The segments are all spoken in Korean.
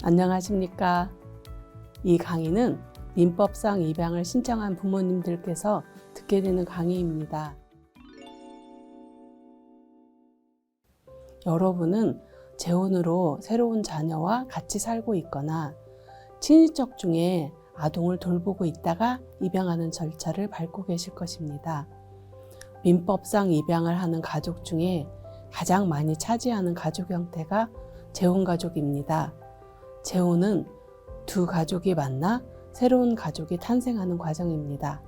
안녕하십니까. 이 강의는 민법상 입양을 신청한 부모님들께서 듣게 되는 강의입니다. 여러분은 재혼으로 새로운 자녀와 같이 살고 있거나 친인척 중에 아동을 돌보고 있다가 입양하는 절차를 밟고 계실 것입니다. 민법상 입양을 하는 가족 중에 가장 많이 차지하는 가족 형태가 재혼가족입니다. 재혼은 두 가족이 만나 새로운 가족이 탄생하는 과정입니다.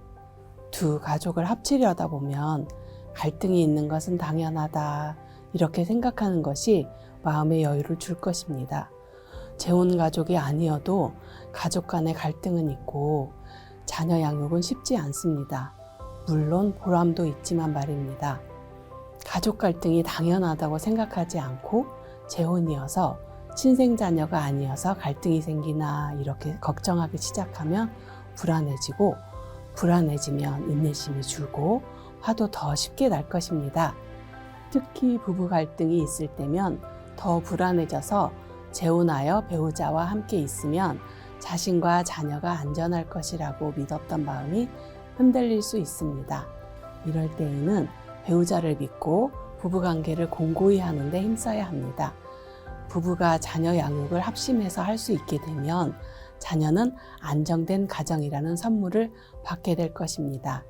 두 가족을 합치려다 보면 갈등이 있는 것은 당연하다, 이렇게 생각하는 것이 마음의 여유를 줄 것입니다. 재혼 가족이 아니어도 가족 간의 갈등은 있고 자녀 양육은 쉽지 않습니다. 물론 보람도 있지만 말입니다. 가족 갈등이 당연하다고 생각하지 않고 재혼이어서 친생자녀가 아니어서 갈등이 생기나 이렇게 걱정하기 시작하면 불안해지고, 불안해지면 인내심이 줄고 화도 더 쉽게 날 것입니다. 특히 부부 갈등이 있을 때면 더 불안해져서 재혼하여 배우자와 함께 있으면 자신과 자녀가 안전할 것이라고 믿었던 마음이 흔들릴 수 있습니다. 이럴 때에는 배우자를 믿고 부부관계를 공고히 하는 데 힘써야 합니다. 부부가 자녀 양육을 합심해서 할 수 있게 되면 자녀는 안정된 가정이라는 선물을 받게 될 것입니다.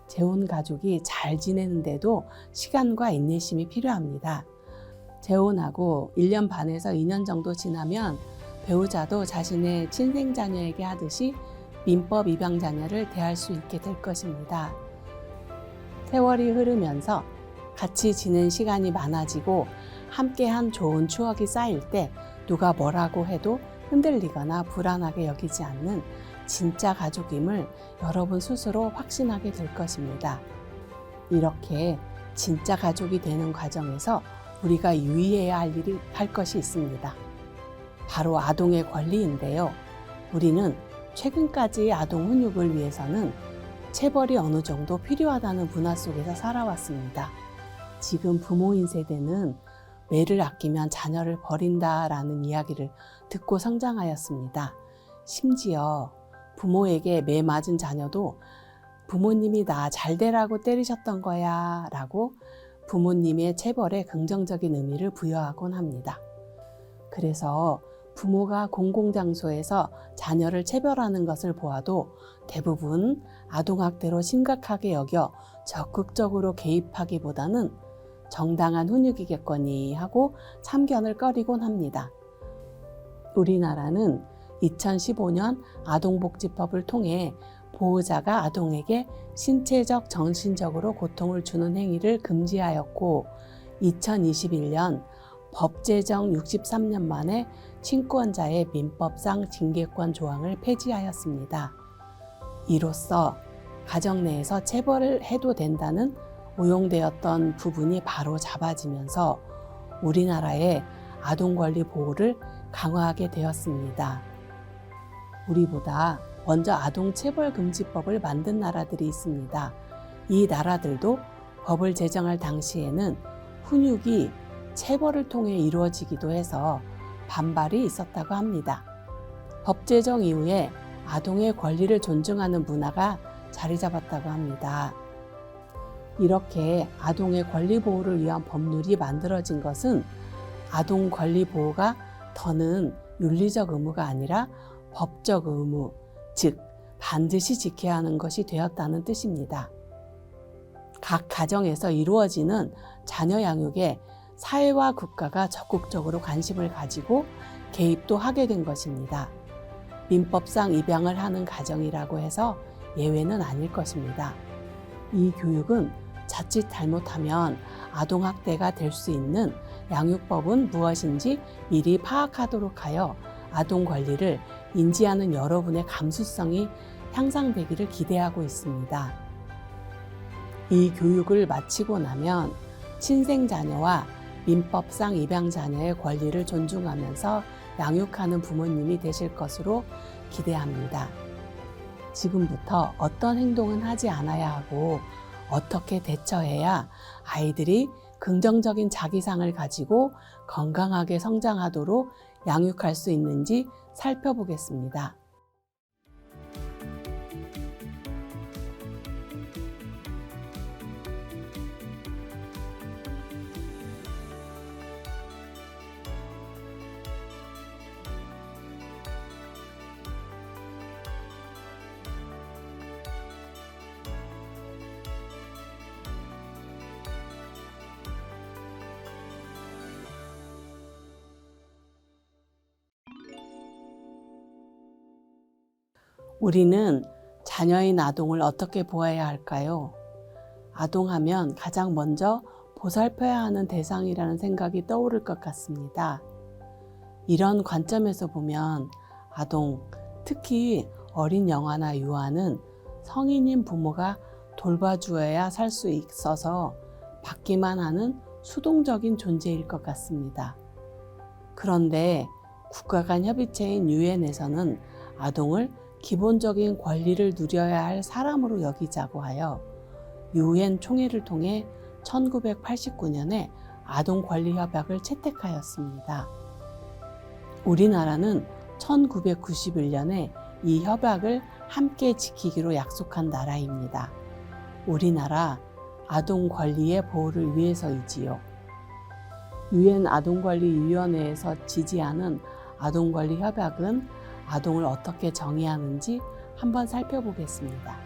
재혼 가족이 잘 지내는데도 시간과 인내심이 필요합니다. 재혼하고 1년 반에서 2년 정도 지나면 배우자도 자신의 친생자녀에게 하듯이 민법 입양 자녀를 대할 수 있게 될 것입니다. 세월이 흐르면서 같이 지낸 시간이 많아지고 함께한 좋은 추억이 쌓일 때 누가 뭐라고 해도 흔들리거나 불안하게 여기지 않는 진짜 가족임을 여러분 스스로 확신하게 될 것입니다. 이렇게 진짜 가족이 되는 과정에서 우리가 유의해야 할 것이 있습니다. 바로 아동의 권리인데요. 우리는 최근까지 아동 훈육을 위해서는 체벌이 어느 정도 필요하다는 문화 속에서 살아왔습니다. 지금 부모인 세대는 매를 아끼면 자녀를 버린다라는 이야기를 듣고 성장하였습니다. 심지어 부모에게 매 맞은 자녀도 부모님이 나 잘 되라고 때리셨던 거야 라고 부모님의 체벌에 긍정적인 의미를 부여하곤 합니다. 그래서 부모가 공공장소에서 자녀를 체벌하는 것을 보아도 대부분 아동학대로 심각하게 여겨 적극적으로 개입하기보다는 정당한 훈육이겠거니 하고 참견을 꺼리곤 합니다. 우리나라는 2015년 아동복지법을 통해 보호자가 아동에게 신체적, 정신적으로 고통을 주는 행위를 금지하였고 2021년 법 제정 63년 만에 친권자의 민법상 징계권 조항을 폐지하였습니다. 이로써 가정 내에서 체벌을 해도 된다는 오용되었던 부분이 바로 잡아지면서 우리나라의 아동 권리 보호를 강화하게 되었습니다. 우리보다 먼저 아동 체벌 금지법을 만든 나라들이 있습니다. 이 나라들도 법을 제정할 당시에는 훈육이 체벌을 통해 이루어지기도 해서 반발이 있었다고 합니다. 법 제정 이후에 아동의 권리를 존중하는 문화가 자리 잡았다고 합니다. 이렇게 아동의 권리 보호를 위한 법률이 만들어진 것은 아동 권리 보호가 더는 윤리적 의무가 아니라 법적 의무, 즉 반드시 지켜야 하는 것이 되었다는 뜻입니다. 각 가정에서 이루어지는 자녀 양육에 사회와 국가가 적극적으로 관심을 가지고 개입도 하게 된 것입니다. 민법상 입양을 하는 가정이라고 해서 예외는 아닐 것입니다. 이 교육은 자칫 잘못하면 아동학대가 될 수 있는 양육법은 무엇인지 미리 파악하도록 하여 아동 권리를 인지하는 여러분의 감수성이 향상되기를 기대하고 있습니다. 이 교육을 마치고 나면 친생자녀와 민법상 입양자녀의 권리를 존중하면서 양육하는 부모님이 되실 것으로 기대합니다. 지금부터 어떤 행동은 하지 않아야 하고 어떻게 대처해야 아이들이 긍정적인 자기상을 가지고 건강하게 성장하도록 양육할 수 있는지 살펴보겠습니다. 우리는 자녀인 아동을 어떻게 보아야 할까요? 아동하면 가장 먼저 보살펴야 하는 대상이라는 생각이 떠오를 것 같습니다. 이런 관점에서 보면 아동, 특히 어린 영아나 유아는 성인인 부모가 돌봐주어야 살 수 있어서 받기만 하는 수동적인 존재일 것 같습니다. 그런데 국가 간 협의체인 유엔에서는 아동을 기본적인 권리를 누려야 할 사람으로 여기자고 하여 유엔 총회를 통해 1989년에 아동권리협약을 채택하였습니다. 우리나라는 1991년에 이 협약을 함께 지키기로 약속한 나라입니다. 우리나라 아동 권리의 보호를 위해서이지요. 유엔 아동권리위원회에서 지지하는 아동권리협약은 아동을 어떻게 정의하는지 한번 살펴보겠습니다.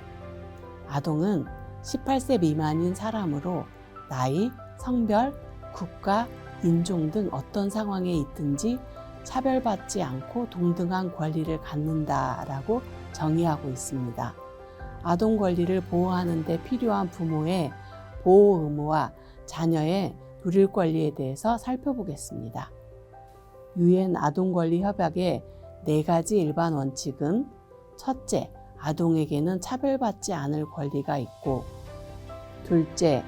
아동은 18세 미만인 사람으로 나이, 성별, 국가, 인종 등 어떤 상황에 있든지 차별받지 않고 동등한 권리를 갖는다라고 정의하고 있습니다. 아동 권리를 보호하는 데 필요한 부모의 보호 의무와 자녀의 누릴 권리에 대해서 살펴보겠습니다. 유엔 아동권리협약의 4가지 일반 원칙은 첫째, 아동에게는 차별받지 않을 권리가 있고, 둘째,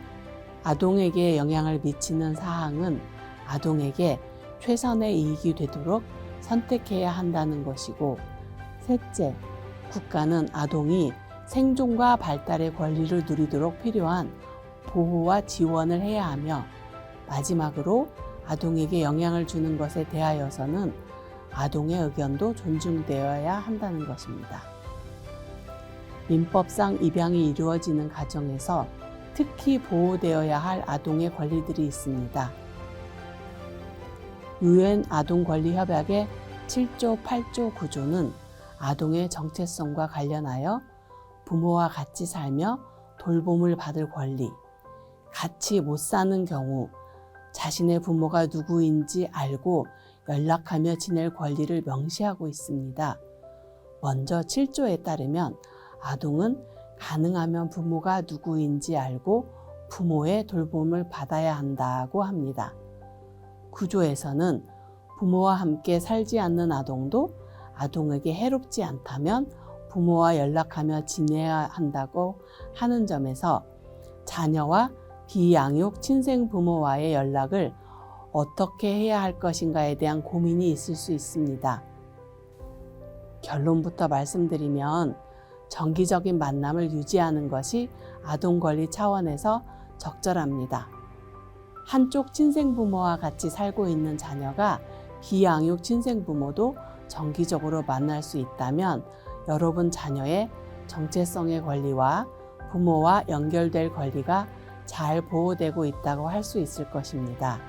아동에게 영향을 미치는 사항은 아동에게 최선의 이익이 되도록 선택해야 한다는 것이고, 셋째, 국가는 아동이 생존과 발달의 권리를 누리도록 필요한 보호와 지원을 해야 하며, 마지막으로 아동에게 영향을 주는 것에 대하여서는 아동의 의견도 존중되어야 한다는 것입니다. 민법상 입양이 이루어지는 가정에서 특히 보호되어야 할 아동의 권리들이 있습니다. 유엔 아동권리협약의 7조, 8조, 9조는 아동의 정체성과 관련하여 부모와 같이 살며 돌봄을 받을 권리, 같이 못 사는 경우 자신의 부모가 누구인지 알고 연락하며 지낼 권리를 명시하고 있습니다. 먼저 7조에 따르면 아동은 가능하면 부모가 누구인지 알고 부모의 돌봄을 받아야 한다고 합니다. 9조에서는 부모와 함께 살지 않는 아동도 아동에게 해롭지 않다면 부모와 연락하며 지내야 한다고 하는 점에서 자녀와 비양육 친생 부모와의 연락을 어떻게 해야 할 것인가에 대한 고민이 있을 수 있습니다. 결론부터 말씀드리면 정기적인 만남을 유지하는 것이 아동 권리 차원에서 적절합니다. 한쪽 친생 부모와 같이 살고 있는 자녀가 비양육 친생 부모도 정기적으로 만날 수 있다면 여러분 자녀의 정체성의 권리와 부모와 연결될 권리가 잘 보호되고 있다고 할 수 있을 것입니다.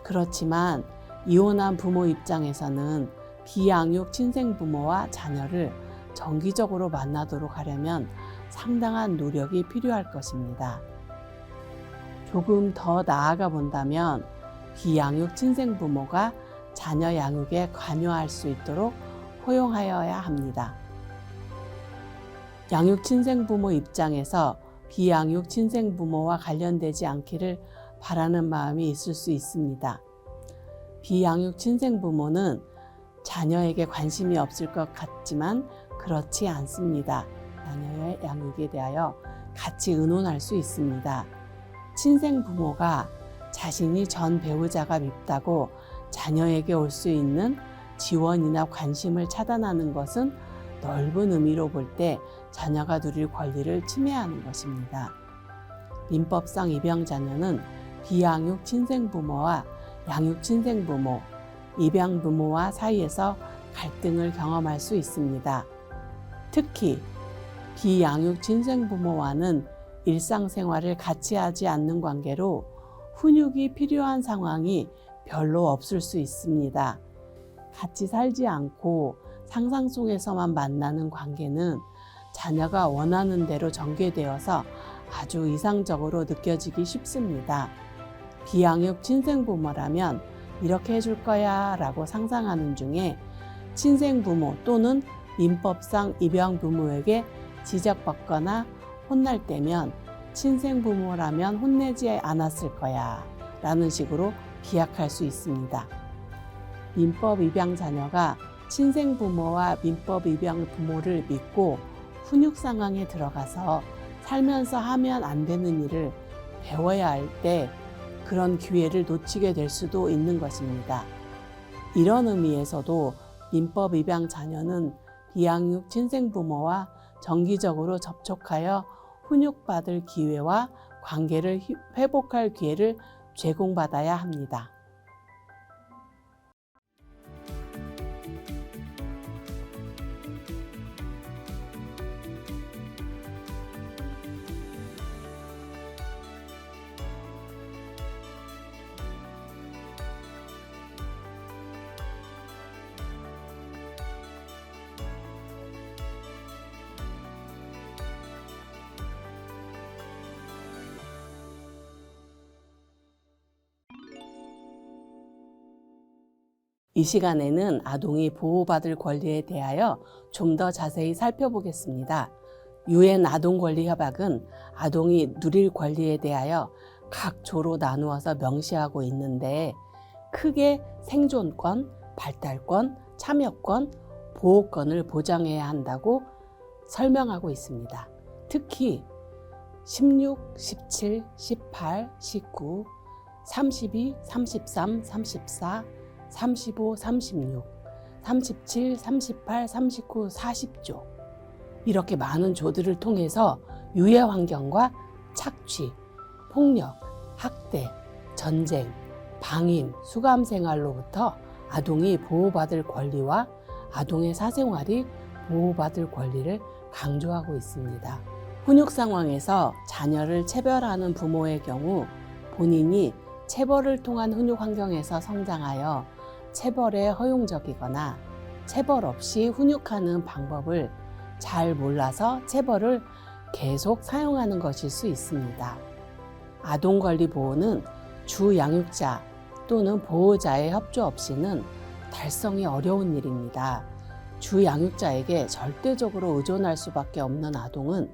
그렇지만 이혼한 부모 입장에서는 비양육 친생 부모와 자녀를 정기적으로 만나도록 하려면 상당한 노력이 필요할 것입니다. 조금 더 나아가 본다면 비양육 친생 부모가 자녀 양육에 관여할 수 있도록 허용하여야 합니다. 양육 친생 부모 입장에서 비양육 친생 부모와 관련되지 않기를 바라는 마음이 있을 수 있습니다. 비양육 친생 부모는 자녀에게 관심이 없을 것 같지만 그렇지 않습니다. 자녀의 양육에 대하여 같이 의논할 수 있습니다. 친생 부모가 자신이 전 배우자가 밉다고 자녀에게 올 수 있는 지원이나 관심을 차단하는 것은 넓은 의미로 볼 때 자녀가 누릴 권리를 침해하는 것입니다. 민법상 입양 자녀는 비양육 친생 부모와 양육 친생 부모, 입양 부모와 사이에서 갈등을 경험할 수 있습니다. 특히 비양육 친생 부모와는 일상생활을 같이 하지 않는 관계로 훈육이 필요한 상황이 별로 없을 수 있습니다. 같이 살지 않고 상상 속에서만 만나는 관계는 자녀가 원하는 대로 전개되어서 아주 이상적으로 느껴지기 쉽습니다. 비양육 친생부모라면 이렇게 해줄 거야 라고 상상하는 중에 친생부모 또는 민법상 입양부모에게 지적받거나 혼날 때면 친생부모라면 혼내지 않았을 거야 라는 식으로 비약할 수 있습니다. 민법 입양 자녀가 친생부모와 민법 입양 부모를 믿고 훈육 상황에 들어가서 살면서 하면 안 되는 일을 배워야 할 때 그런 기회를 놓치게 될 수도 있는 것입니다. 이런 의미에서도 민법 입양 자녀는 비양육 친생부모와 정기적으로 접촉하여 훈육받을 기회와 관계를 회복할 기회를 제공받아야 합니다. 이 시간에는 아동이 보호받을 권리에 대하여 좀 더 자세히 살펴보겠습니다. UN 아동권리협약은 아동이 누릴 권리에 대하여 각 조로 나누어서 명시하고 있는데 크게 생존권, 발달권, 참여권, 보호권을 보장해야 한다고 설명하고 있습니다. 특히 16, 17, 18, 19, 32, 33, 34, 35, 36, 37, 38, 39, 40조 이렇게 많은 조들을 통해서 유해 환경과 착취, 폭력, 학대, 전쟁, 방임, 수감 생활로부터 아동이 보호받을 권리와 아동의 사생활이 보호받을 권리를 강조하고 있습니다. 훈육 상황에서 자녀를 체벌하는 부모의 경우 본인이 체벌을 통한 훈육 환경에서 성장하여 체벌에 허용적이거나 체벌 없이 훈육하는 방법을 잘 몰라서 체벌을 계속 사용하는 것일 수 있습니다. 아동권리보호는 주 양육자 또는 보호자의 협조 없이는 달성이 어려운 일입니다. 주 양육자에게 절대적으로 의존할 수밖에 없는 아동은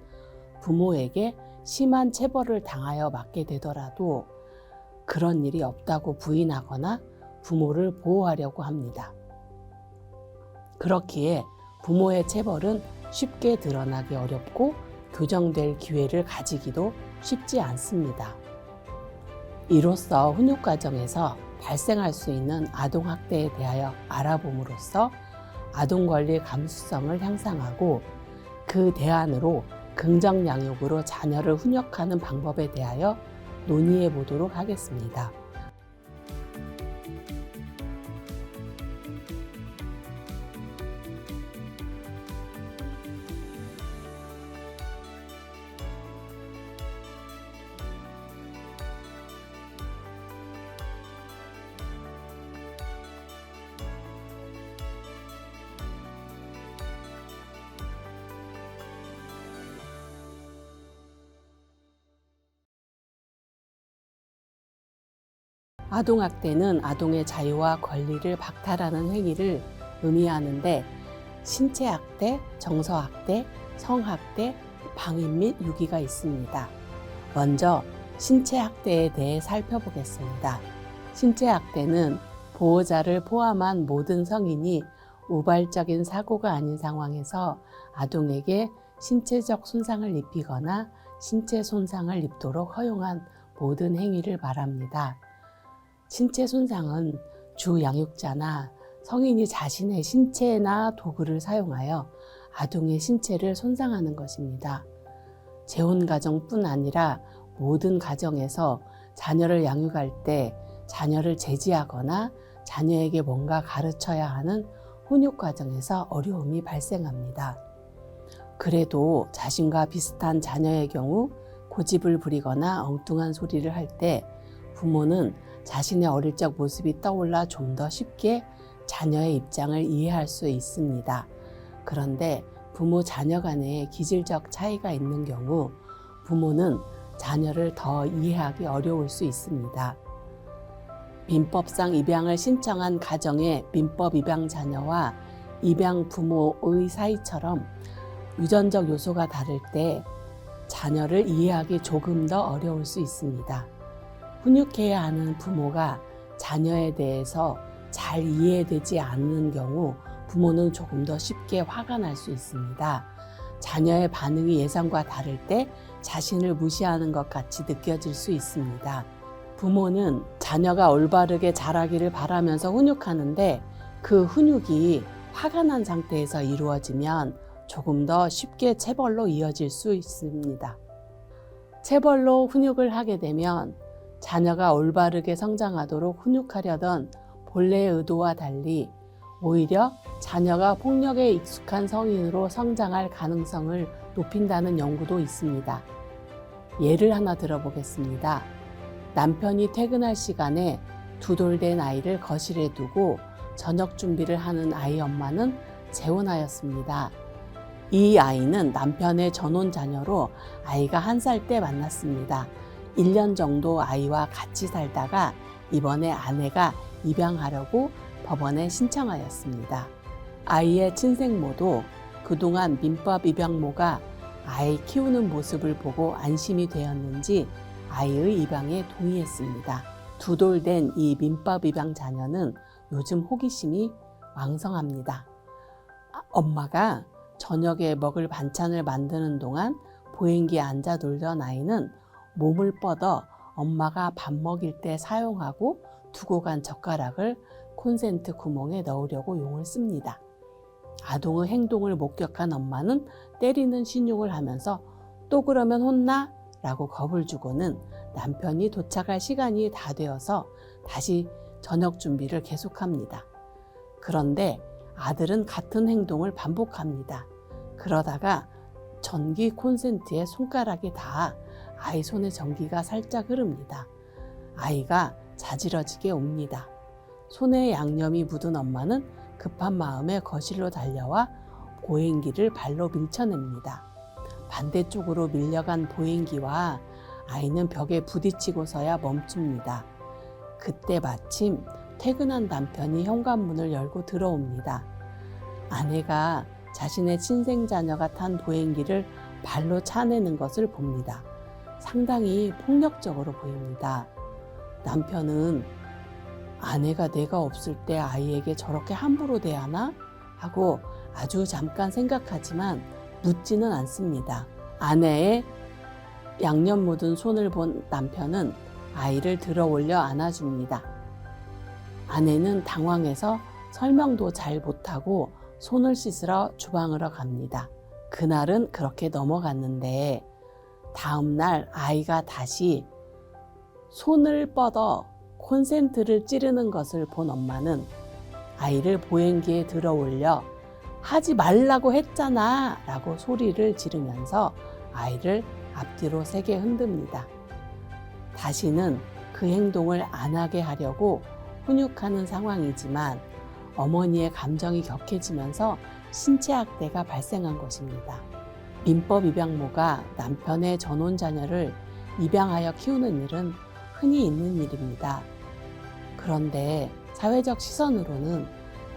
부모에게 심한 체벌을 당하여 맞게 되더라도 그런 일이 없다고 부인하거나 부모를 보호하려고 합니다. 그렇기에 부모의 체벌은 쉽게 드러나기 어렵고 교정될 기회를 가지기도 쉽지 않습니다. 이로써 훈육 과정에서 발생할 수 있는 아동학대에 대하여 알아봄으로써 아동권리 감수성을 향상하고 그 대안으로 긍정양육으로 자녀를 훈육하는 방법에 대하여 논의해 보도록 하겠습니다. 아동학대는 아동의 자유와 권리를 박탈하는 행위를 의미하는데 신체학대, 정서학대, 성학대, 방임 및 유기가 있습니다. 먼저 신체학대에 대해 살펴보겠습니다. 신체학대는 보호자를 포함한 모든 성인이 우발적인 사고가 아닌 상황에서 아동에게 신체적 손상을 입히거나 신체 손상을 입도록 허용한 모든 행위를 말합니다. 신체 손상은 주 양육자나 성인이 자신의 신체나 도구를 사용하여 아동의 신체를 손상하는 것입니다. 재혼 가정뿐 아니라 모든 가정에서 자녀를 양육할 때 자녀를 제지하거나 자녀에게 뭔가 가르쳐야 하는 훈육 과정에서 어려움이 발생합니다. 그래도 자신과 비슷한 자녀의 경우 고집을 부리거나 엉뚱한 소리를 할 때 부모는 자신의 어릴 적 모습이 떠올라 좀 더 쉽게 자녀의 입장을 이해할 수 있습니다. 그런데 부모 자녀 간에 기질적 차이가 있는 경우 부모는 자녀를 더 이해하기 어려울 수 있습니다. 민법상 입양을 신청한 가정의 민법 입양 자녀와 입양 부모의 사이처럼 유전적 요소가 다를 때 자녀를 이해하기 조금 더 어려울 수 있습니다. 훈육해야 하는 부모가 자녀에 대해서 잘 이해되지 않는 경우 부모는 조금 더 쉽게 화가 날 수 있습니다. 자녀의 반응이 예상과 다를 때 자신을 무시하는 것 같이 느껴질 수 있습니다. 부모는 자녀가 올바르게 자라기를 바라면서 훈육하는데 그 훈육이 화가 난 상태에서 이루어지면 조금 더 쉽게 체벌로 이어질 수 있습니다. 체벌로 훈육을 하게 되면 자녀가 올바르게 성장하도록 훈육하려던 본래의 의도와 달리 오히려 자녀가 폭력에 익숙한 성인으로 성장할 가능성을 높인다는 연구도 있습니다. 예를 하나 들어보겠습니다. 남편이 퇴근할 시간에 두 돌 된 아이를 거실에 두고 저녁 준비를 하는 아이 엄마는 재혼하였습니다. 이 아이는 남편의 전혼 자녀로 아이가 1살 때 만났습니다. 1년 정도 아이와 같이 살다가 이번에 아내가 입양하려고 법원에 신청하였습니다. 아이의 친생모도 그동안 민법 입양모가 아이 키우는 모습을 보고 안심이 되었는지 아이의 입양에 동의했습니다. 두 돌 된 이 민법 입양 자녀는 요즘 호기심이 왕성합니다. 엄마가 저녁에 먹을 반찬을 만드는 동안 보행기에 앉아 놀던 아이는 몸을 뻗어 엄마가 밥 먹일 때 사용하고 두고 간 젓가락을 콘센트 구멍에 넣으려고 용을 씁니다. 아동의 행동을 목격한 엄마는 때리는 신용을 하면서 또 그러면 혼나? 라고 겁을 주고는 남편이 도착할 시간이 다 되어서 다시 저녁 준비를 계속합니다. 그런데 아들은 같은 행동을 반복합니다. 그러다가 전기 콘센트에 손가락이 닿아 아이 손에 전기가 살짝 흐릅니다. 아이가 자지러지게 웁니다. 손에 양념이 묻은 엄마는 급한 마음에 거실로 달려와 보행기를 발로 밀쳐냅니다. 반대쪽으로 밀려간 보행기와 아이는 벽에 부딪히고서야 멈춥니다. 그때 마침 퇴근한 남편이 현관문을 열고 들어옵니다. 아내가 자신의 친생자녀가 탄 보행기를 발로 차내는 것을 봅니다. 상당히 폭력적으로 보입니다. 남편은 아내가 내가 없을 때 아이에게 저렇게 함부로 대하나? 하고 아주 잠깐 생각하지만 묻지는 않습니다. 아내의 양념 묻은 손을 본 남편은 아이를 들어 올려 안아줍니다. 아내는 당황해서 설명도 잘 못하고 손을 씻으러 주방으로 갑니다. 그날은 그렇게 넘어갔는데 다음날 아이가 다시 손을 뻗어 콘센트를 찌르는 것을 본 엄마는 아이를 보행기에 들어 올려 하지 말라고 했잖아 라고 소리를 지르면서 아이를 앞뒤로 세게 흔듭니다. 다시는 그 행동을 안 하게 하려고 훈육하는 상황이지만 어머니의 감정이 격해지면서 신체학대가 발생한 것입니다. 민법 입양모가 남편의 전혼 자녀를 입양하여 키우는 일은 흔히 있는 일입니다. 그런데 사회적 시선으로는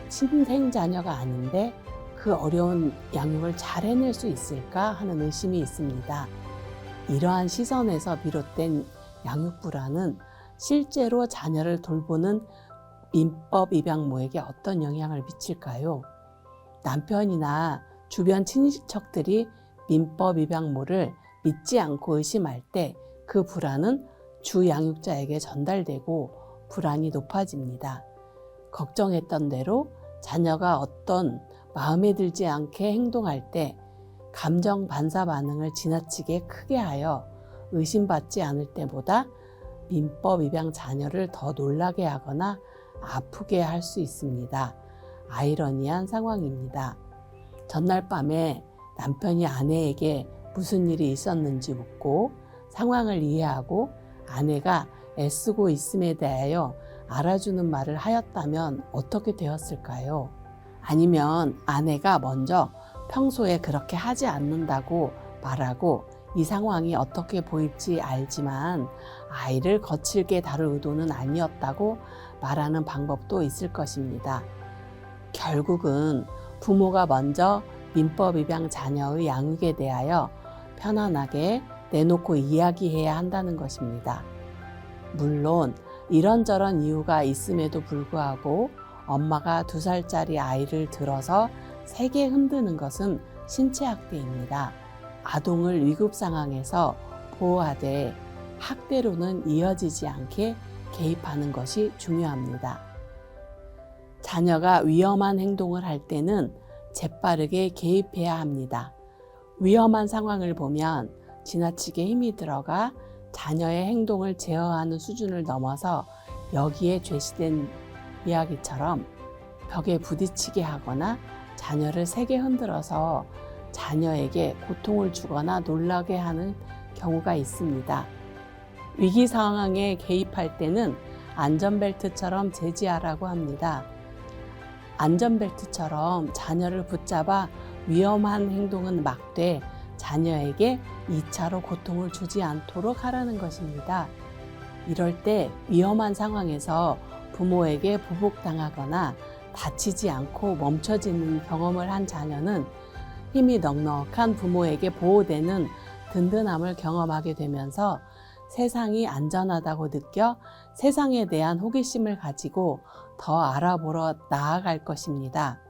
친생 자녀가 아닌데 그 어려운 양육을 잘 해낼 수 있을까 하는 의심이 있습니다. 이러한 시선에서 비롯된 양육 불안은 실제로 자녀를 돌보는 민법 입양모에게 어떤 영향을 미칠까요? 남편이나 주변 친인척들이 민법 입양모를 믿지 않고 의심할 때 그 불안은 주 양육자에게 전달되고 불안이 높아집니다. 걱정했던 대로 자녀가 어떤 마음에 들지 않게 행동할 때 감정 반사 반응을 지나치게 크게 하여 의심받지 않을 때보다 민법 입양 자녀를 더 놀라게 하거나 아프게 할 수 있습니다. 아이러니한 상황입니다. 전날 밤에 남편이 아내에게 무슨 일이 있었는지 묻고 상황을 이해하고 아내가 애쓰고 있음에 대하여 알아주는 말을 하였다면 어떻게 되었을까요? 아니면 아내가 먼저 평소에 그렇게 하지 않는다고 말하고 이 상황이 어떻게 보일지 알지만 아이를 거칠게 다룰 의도는 아니었다고 말하는 방법도 있을 것입니다. 결국은 부모가 먼저 민법 입양 자녀의 양육에 대하여 편안하게 내놓고 이야기해야 한다는 것입니다. 물론 이런저런 이유가 있음에도 불구하고 엄마가 2살짜리 아이를 들어서 세게 흔드는 것은 신체학대입니다. 아동을 위급 상황에서 보호하되 학대로는 이어지지 않게 개입하는 것이 중요합니다. 자녀가 위험한 행동을 할 때는 재빠르게 개입해야 합니다. 위험한 상황을 보면 지나치게 힘이 들어가 자녀의 행동을 제어하는 수준을 넘어서 여기에 제시된 이야기처럼 벽에 부딪히게 하거나 자녀를 세게 흔들어서 자녀에게 고통을 주거나 놀라게 하는 경우가 있습니다. 위기 상황에 개입할 때는 안전벨트처럼 제지하라고 합니다. 안전벨트처럼 자녀를 붙잡아 위험한 행동은 막되 자녀에게 2차로 고통을 주지 않도록 하라는 것입니다. 이럴 때 위험한 상황에서 부모에게 보복당하거나 다치지 않고 멈춰지는 경험을 한 자녀는 힘이 넉넉한 부모에게 보호되는 든든함을 경험하게 되면서 세상이 안전하다고 느껴 세상에 대한 호기심을 가지고 더 알아보러 나아갈 것입니다.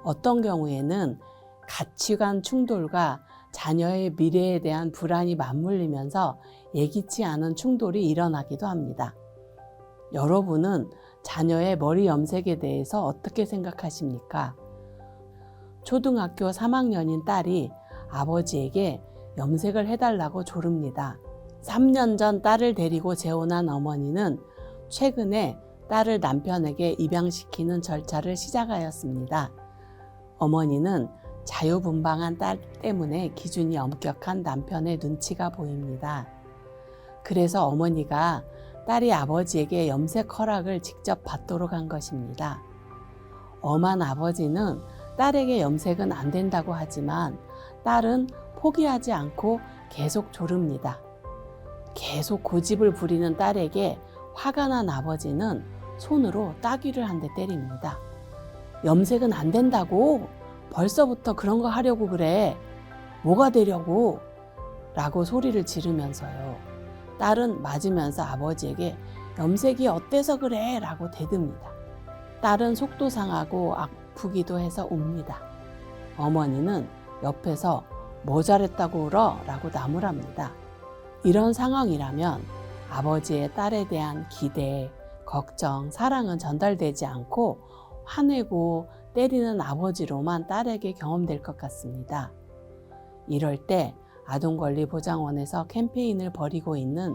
어떤 경우에는 가치관 충돌과 자녀의 미래에 대한 불안이 맞물리면서 예기치 않은 충돌이 일어나기도 합니다. 여러분은 자녀의 머리 염색에 대해서 어떻게 생각하십니까? 초등학교 3학년인 딸이 아버지에게 염색을 해달라고 조릅니다. 3년 전 딸을 데리고 재혼한 어머니는 최근에 딸을 남편에게 입양시키는 절차를 시작하였습니다. 어머니는 자유분방한 딸 때문에 기준이 엄격한 남편의 눈치가 보입니다. 그래서 어머니가 딸이 아버지에게 염색 허락을 직접 받도록 한 것입니다. 엄한 아버지는 딸에게 염색은 안 된다고 하지만 딸은 포기하지 않고 계속 조릅니다. 계속 고집을 부리는 딸에게 화가 난 아버지는 손으로 따귀를 한 대 때립니다. 염색은 안 된다고? 벌써부터 그런 거 하려고 그래. 뭐가 되려고? 라고 소리를 지르면서요. 딸은 맞으면서 아버지에게 염색이 어때서 그래? 라고 대듭니다. 딸은 속도 상하고 아프기도 해서 웁니다. 어머니는 옆에서 뭐 잘했다고 울어? 라고 나무랍니다. 이런 상황이라면 아버지의 딸에 대한 기대, 걱정, 사랑은 전달되지 않고 화내고 때리는 아버지로만 딸에게 경험될 것 같습니다. 이럴 때 아동권리보장원에서 캠페인을 벌이고 있는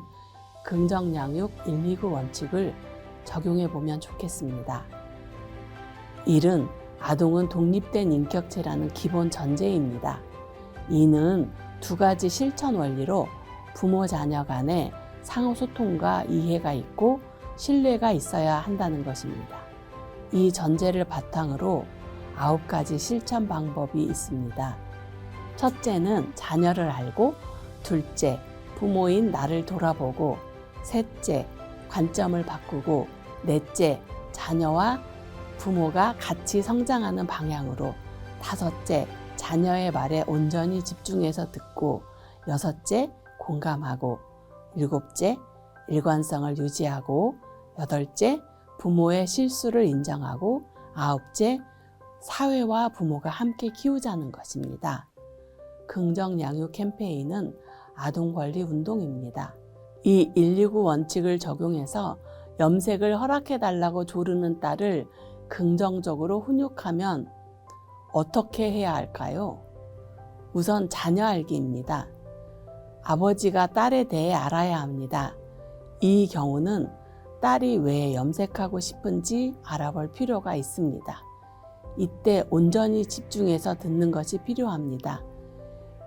긍정양육 129 원칙을 적용해 보면 좋겠습니다. 1은 아동은 독립된 인격체라는 기본 전제입니다. 2는 2가지 실천 원리로 부모 자녀 간에 상호소통과 이해가 있고 신뢰가 있어야 한다는 것입니다. 이 전제를 바탕으로 9가지 실천 방법이 있습니다. 첫째는 자녀를 알고, 둘째, 부모인 나를 돌아보고, 셋째, 관점을 바꾸고, 넷째, 자녀와 부모가 같이 성장하는 방향으로, 다섯째, 자녀의 말에 온전히 집중해서 듣고, 여섯째, 공감하고, 일곱째, 일관성을 유지하고, 여덟째, 부모의 실수를 인정하고, 아홉째, 사회와 부모가 함께 키우자는 것입니다. 긍정양육 캠페인은 아동권리 운동입니다. 이 129 원칙을 적용해서 염색을 허락해달라고 조르는 딸을 긍정적으로 훈육하면 어떻게 해야 할까요? 우선 자녀 알기입니다. 아버지가 딸에 대해 알아야 합니다. 이 경우는 딸이 왜 염색하고 싶은지 알아볼 필요가 있습니다. 이때 온전히 집중해서 듣는 것이 필요합니다.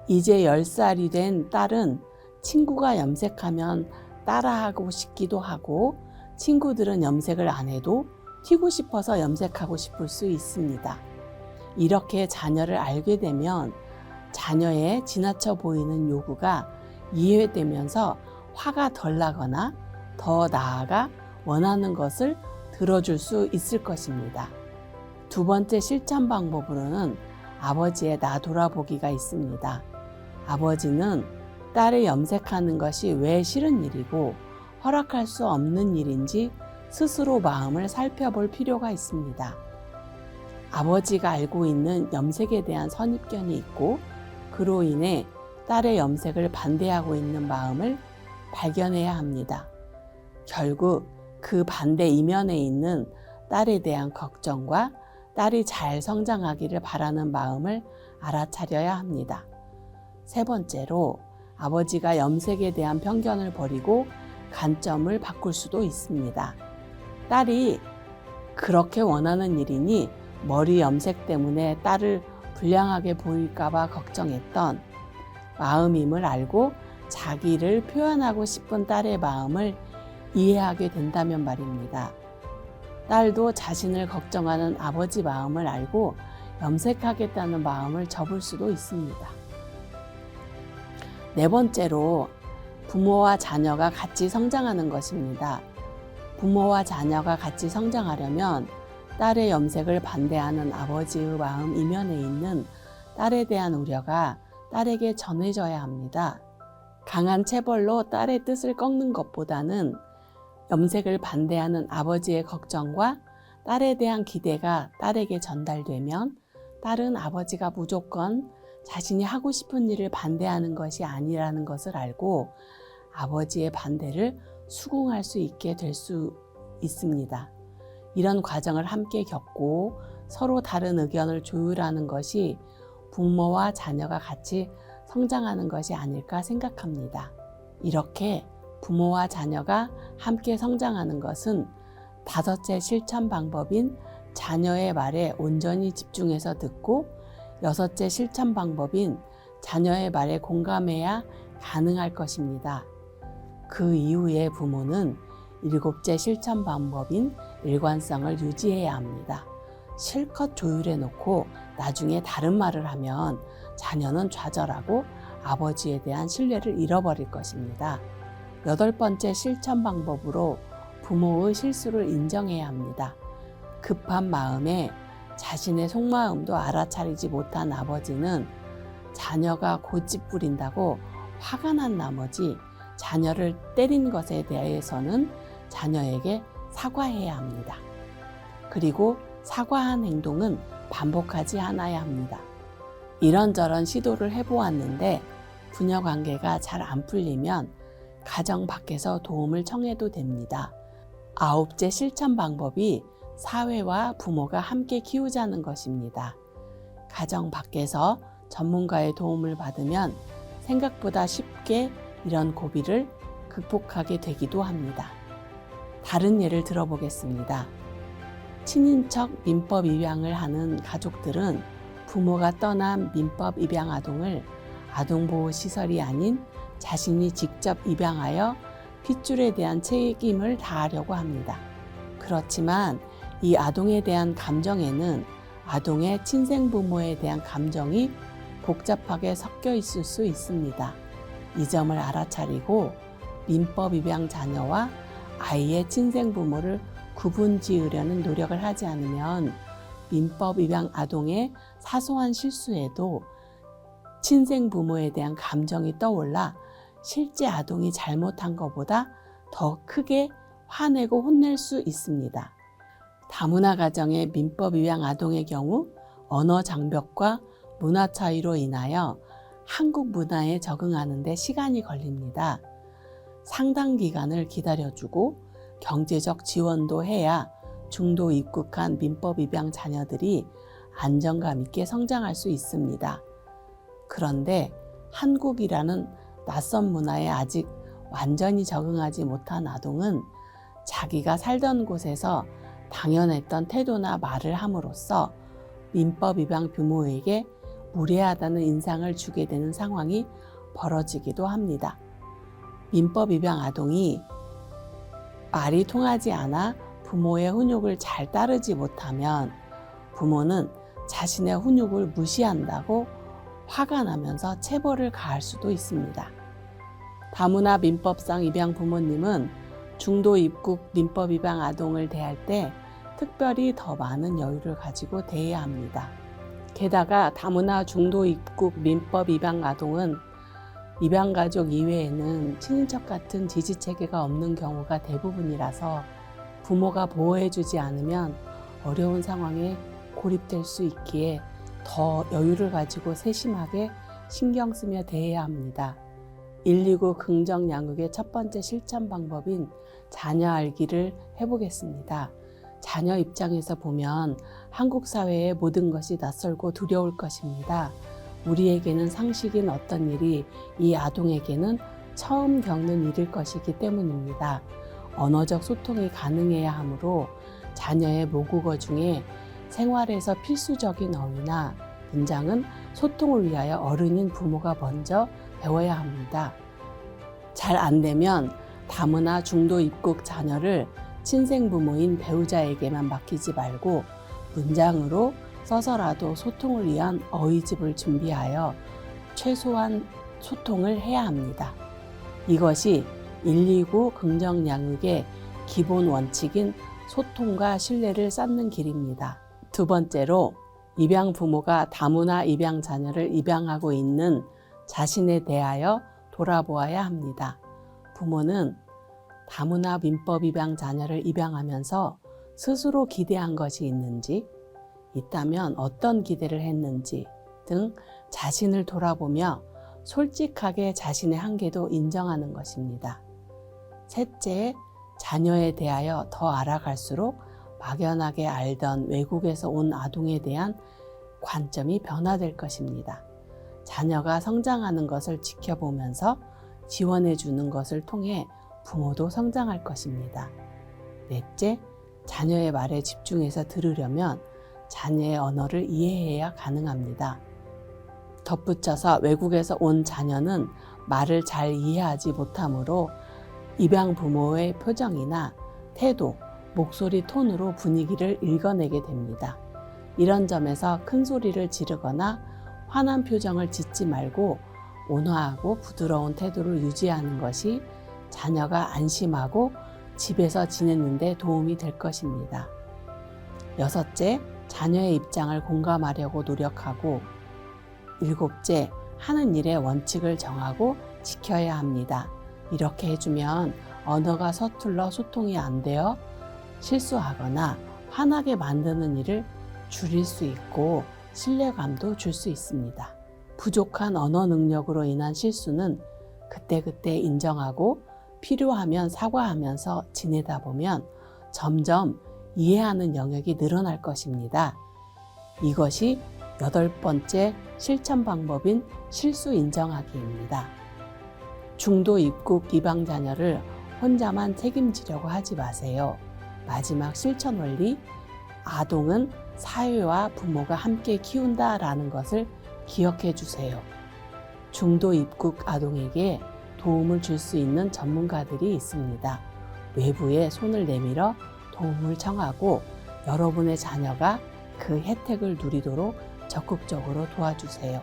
이제 10살이 된 딸은 친구가 염색하면 따라하고 싶기도 하고, 친구들은 염색을 안 해도 튀고 싶어서 염색하고 싶을 수 있습니다. 이렇게 자녀를 알게 되면 자녀의 지나쳐 보이는 요구가 이해되면서 화가 덜 나거나 더 나아가 원하는 것을 들어줄 수 있을 것입니다. 두 번째 실천 방법으로는 아버지의 나 돌아보기가 있습니다. 아버지는 딸을 염색하는 것이 왜 싫은 일이고 허락할 수 없는 일인지 스스로 마음을 살펴볼 필요가 있습니다. 아버지가 알고 있는 염색에 대한 선입견이 있고, 그로 인해 딸의 염색을 반대하고 있는 마음을 발견해야 합니다. 결국 그 반대 이면에 있는 딸에 대한 걱정과 딸이 잘 성장하기를 바라는 마음을 알아차려야 합니다. 세 번째로, 아버지가 염색에 대한 편견을 버리고 관점을 바꿀 수도 있습니다. 딸이 그렇게 원하는 일이니 머리 염색 때문에 딸을 불량하게 보일까봐 걱정했던 마음임을 알고 자기를 표현하고 싶은 딸의 마음을 이해하게 된다면 말입니다. 딸도 자신을 걱정하는 아버지 마음을 알고 염색하겠다는 마음을 접을 수도 있습니다. 네 번째로, 부모와 자녀가 같이 성장하는 것입니다. 부모와 자녀가 같이 성장하려면 딸의 염색을 반대하는 아버지의 마음 이면에 있는 딸에 대한 우려가 딸에게 전해져야 합니다. 강한 체벌로 딸의 뜻을 꺾는 것보다는 염색을 반대하는 아버지의 걱정과 딸에 대한 기대가 딸에게 전달되면 딸은 아버지가 무조건 자신이 하고 싶은 일을 반대하는 것이 아니라는 것을 알고 아버지의 반대를 수긍할 수 있게 될 수 있습니다. 이런 과정을 함께 겪고 서로 다른 의견을 조율하는 것이 부모와 자녀가 같이 성장하는 것이 아닐까 생각합니다. 이렇게 부모와 자녀가 함께 성장하는 것은 다섯째 실천 방법인 자녀의 말에 온전히 집중해서 듣고, 여섯째 실천 방법인 자녀의 말에 공감해야 가능할 것입니다. 그 이후에 부모는 일곱째 실천 방법인 일관성을 유지해야 합니다. 실컷 조율해 놓고 나중에 다른 말을 하면 자녀는 좌절하고 아버지에 대한 신뢰를 잃어버릴 것입니다. 여덟 번째 실천 방법으로 부모의 실수를 인정해야 합니다. 급한 마음에 자신의 속마음도 알아차리지 못한 아버지는 자녀가 고집 부린다고 화가 난 나머지 자녀를 때린 것에 대해서는 자녀에게 사과해야 합니다. 그리고 사과한 행동은 반복하지 않아야 합니다. 이런저런 시도를 해보았는데 부녀 관계가 잘 안 풀리면 가정 밖에서 도움을 청해도 됩니다. 아홉째 실천 방법이 사회와 부모가 함께 키우자는 것입니다. 가정 밖에서 전문가의 도움을 받으면 생각보다 쉽게 이런 고비를 극복하게 되기도 합니다. 다른 예를 들어보겠습니다. 친인척 민법 입양을 하는 가족들은 부모가 떠난 민법 입양 아동을 아동보호시설이 아닌 자신이 직접 입양하여 핏줄에 대한 책임을 다하려고 합니다. 그렇지만 이 아동에 대한 감정에는 아동의 친생부모에 대한 감정이 복잡하게 섞여 있을 수 있습니다. 이 점을 알아차리고 민법 입양 자녀와 아이의 친생부모를 구분 지으려는 노력을 하지 않으면 민법 입양 아동의 사소한 실수에도 친생부모에 대한 감정이 떠올라 실제 아동이 잘못한 것보다 더 크게 화내고 혼낼 수 있습니다. 다문화 가정의 민법 입양 아동의 경우 언어 장벽과 문화 차이로 인하여 한국 문화에 적응하는 데 시간이 걸립니다. 상당 기간을 기다려주고 경제적 지원도 해야 중도 입국한 민법 입양 자녀들이 안정감 있게 성장할 수 있습니다. 그런데 한국이라는 낯선 문화에 아직 완전히 적응하지 못한 아동은 자기가 살던 곳에서 당연했던 태도나 말을 함으로써 민법 위반 부모에게 무례하다는 인상을 주게 되는 상황이 벌어지기도 합니다. 민법 위반 아동이 말이 통하지 않아 부모의 훈육을 잘 따르지 못하면 부모는 자신의 훈육을 무시한다고 화가 나면서 체벌을 가할 수도 있습니다. 다문화 민법상 입양 부모님은 중도 입국 민법 위반 아동을 대할 때 특별히 더 많은 여유를 가지고 대해야 합니다. 게다가 다문화 중도 입국 민법 입양 아동은 입양 가족 이외에는 친인척 같은 지지 체계가 없는 경우가 대부분이라서 부모가 보호해주지 않으면 어려운 상황에 고립될 수 있기에 더 여유를 가지고 세심하게 신경 쓰며 대해야 합니다. 129 긍정 양육의 첫 번째 실천 방법인 자녀 알기를 해보겠습니다. 자녀 입장에서 보면 한국 사회의 모든 것이 낯설고 두려울 것입니다. 우리에게는 상식인 어떤 일이 이 아동에게는 처음 겪는 일일 것이기 때문입니다. 언어적 소통이 가능해야 하므로 자녀의 모국어 중에 생활에서 필수적인 어휘나 문장은 소통을 위하여 어른인 부모가 먼저 배워야 합니다. 잘 안 되면 다문화 중도 입국 자녀를 친생 부모인 배우자에게만 맡기지 말고 문장으로 써서라도 소통을 위한 어휘집을 준비하여 최소한 소통을 해야 합니다. 이것이 129 긍정 양육의 기본 원칙인 소통과 신뢰를 쌓는 길입니다. 두 번째로 입양 부모가 다문화 입양 자녀를 입양하고 있는 자신에 대하여 돌아보아야 합니다. 부모는 다문화 민법 입양 자녀를 입양하면서 스스로 기대한 것이 있는지, 있다면 어떤 기대를 했는지 등 자신을 돌아보며 솔직하게 자신의 한계도 인정하는 것입니다. 셋째, 자녀에 대하여 더 알아갈수록 막연하게 알던 외국에서 온 아동에 대한 관점이 변화될 것입니다. 자녀가 성장하는 것을 지켜보면서 지원해 주는 것을 통해 부모도 성장할 것입니다. 넷째, 자녀의 말에 집중해서 들으려면 자녀의 언어를 이해해야 가능합니다. 덧붙여서 외국에서 온 자녀는 말을 잘 이해하지 못하므로 입양 부모의 표정이나 태도, 목소리 톤으로 분위기를 읽어내게 됩니다. 이런 점에서 큰 소리를 지르거나 화난 표정을 짓지 말고 온화하고 부드러운 태도를 유지하는 것이 자녀가 안심하고 집에서 지내는 데 도움이 될 것입니다. 여섯째, 자녀의 입장을 공감하려고 노력하고 일곱째, 하는 일의 원칙을 정하고 지켜야 합니다. 이렇게 해주면 언어가 서툴러 소통이 안 되어 실수하거나 화나게 만드는 일을 줄일 수 있고 신뢰감도 줄 수 있습니다. 부족한 언어 능력으로 인한 실수는 그때그때 인정하고 필요하면 사과하면서 지내다 보면 점점 이해하는 영역이 늘어날 것입니다. 이것이 8번째 실천 방법인 실수 인정하기입니다. 중도 입국 입양 자녀를 혼자만 책임지려고 하지 마세요. 마지막 실천 원리, 아동은 사회와 부모가 함께 키운다라는 것을 기억해 주세요. 중도 입국 아동에게 도움을 줄 수 있는 전문가들이 있습니다. 외부에 손을 내밀어 도움을 청하고 여러분의 자녀가 그 혜택을 누리도록 적극적으로 도와주세요.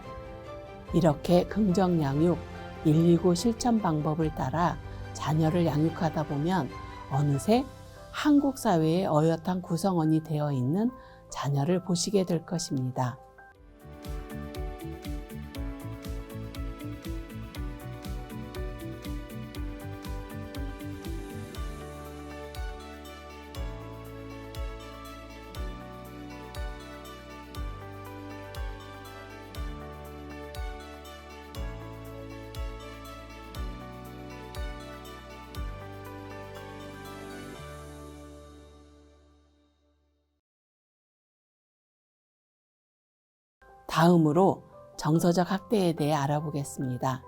이렇게 긍정 양육 129 실천 방법을 따라 자녀를 양육하다 보면 어느새 한국 사회의 어엿한 구성원이 되어 있는 자녀를 보시게 될 것입니다. 다음으로 정서적 학대에 대해 알아보겠습니다.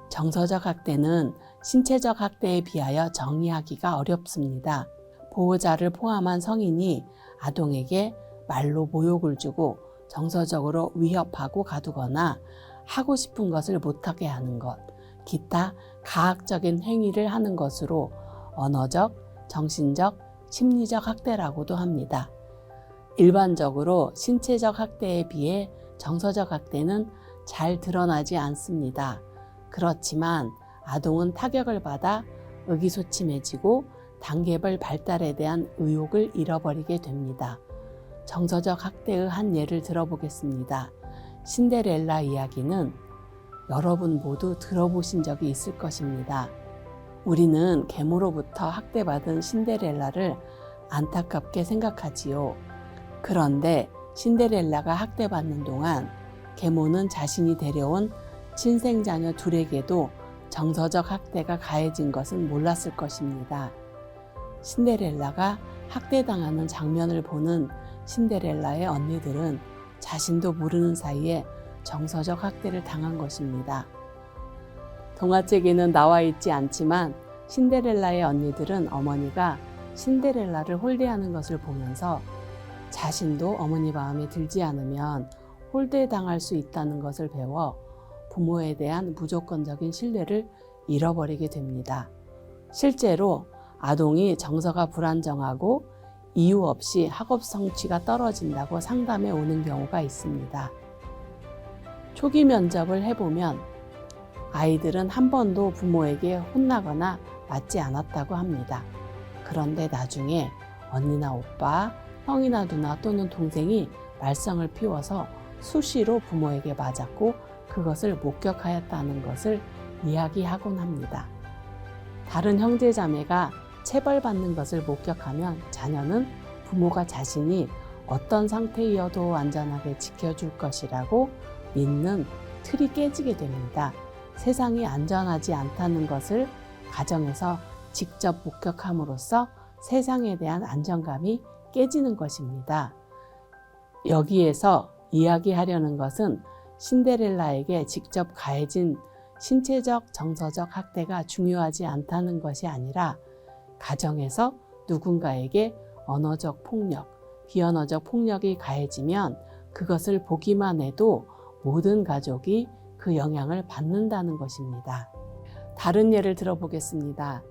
정서적 학대는 신체적 학대에 비하여 정의하기가 어렵습니다. 보호자를 포함한 성인이 아동에게 말로 모욕을 주고 정서적으로 위협하고 가두거나 하고 싶은 것을 못하게 하는 것, 기타 가학적인 행위를 하는 것으로 언어적, 정신적, 심리적 학대라고도 합니다. 일반적으로 신체적 학대에 비해 정서적 학대는 잘 드러나지 않습니다. 그렇지만 아동은 타격을 받아 의기소침해지고 단계별 발달에 대한 의욕을 잃어버리게 됩니다. 정서적 학대의 한 예를 들어보겠습니다. 신데렐라 이야기는 여러분 모두 들어보신 적이 있을 것입니다. 우리는 계모로부터 학대받은 신데렐라를 안타깝게 생각하지요. 그런데 신데렐라가 학대받는 동안 계모는 자신이 데려온 친생자녀 둘에게도 정서적 학대가 가해진 것은 몰랐을 것입니다. 신데렐라가 학대당하는 장면을 보는 신데렐라의 언니들은 자신도 모르는 사이에 정서적 학대를 당한 것입니다. 동화책에는 나와 있지 않지만 신데렐라의 언니들은 어머니가 신데렐라를 홀대하는 것을 보면서 자신도 어머니 마음에 들지 않으면 홀대당할 수 있다는 것을 배워 부모에 대한 무조건적인 신뢰를 잃어버리게 됩니다. 실제로 아동이 정서가 불안정하고 이유 없이 학업 성취가 떨어진다고 상담에 오는 경우가 있습니다. 초기 면접을 해보면 아이들은 한 번도 부모에게 혼나거나 맞지 않았다고 합니다. 그런데 나중에 언니나 오빠, 형이나 누나 또는 동생이 말썽을 피워서 수시로 부모에게 맞았고 그것을 목격하였다는 것을 이야기하곤 합니다. 다른 형제자매가 체벌받는 것을 목격하면 자녀는 부모가 자신이 어떤 상태이어도 안전하게 지켜줄 것이라고 믿는 틀이 깨지게 됩니다. 세상이 안전하지 않다는 것을 가정에서 직접 목격함으로써 세상에 대한 안정감이 깨지는 것입니다. 여기에서 이야기하려는 것은 신데렐라에게 직접 가해진 신체적, 정서적 학대가 중요하지 않다는 것이 아니라 가정에서 누군가에게 언어적 폭력, 비언어적 폭력이 가해지면 그것을 보기만 해도 모든 가족이 그 영향을 받는다는 것입니다. 다른 예를 들어보겠습니다.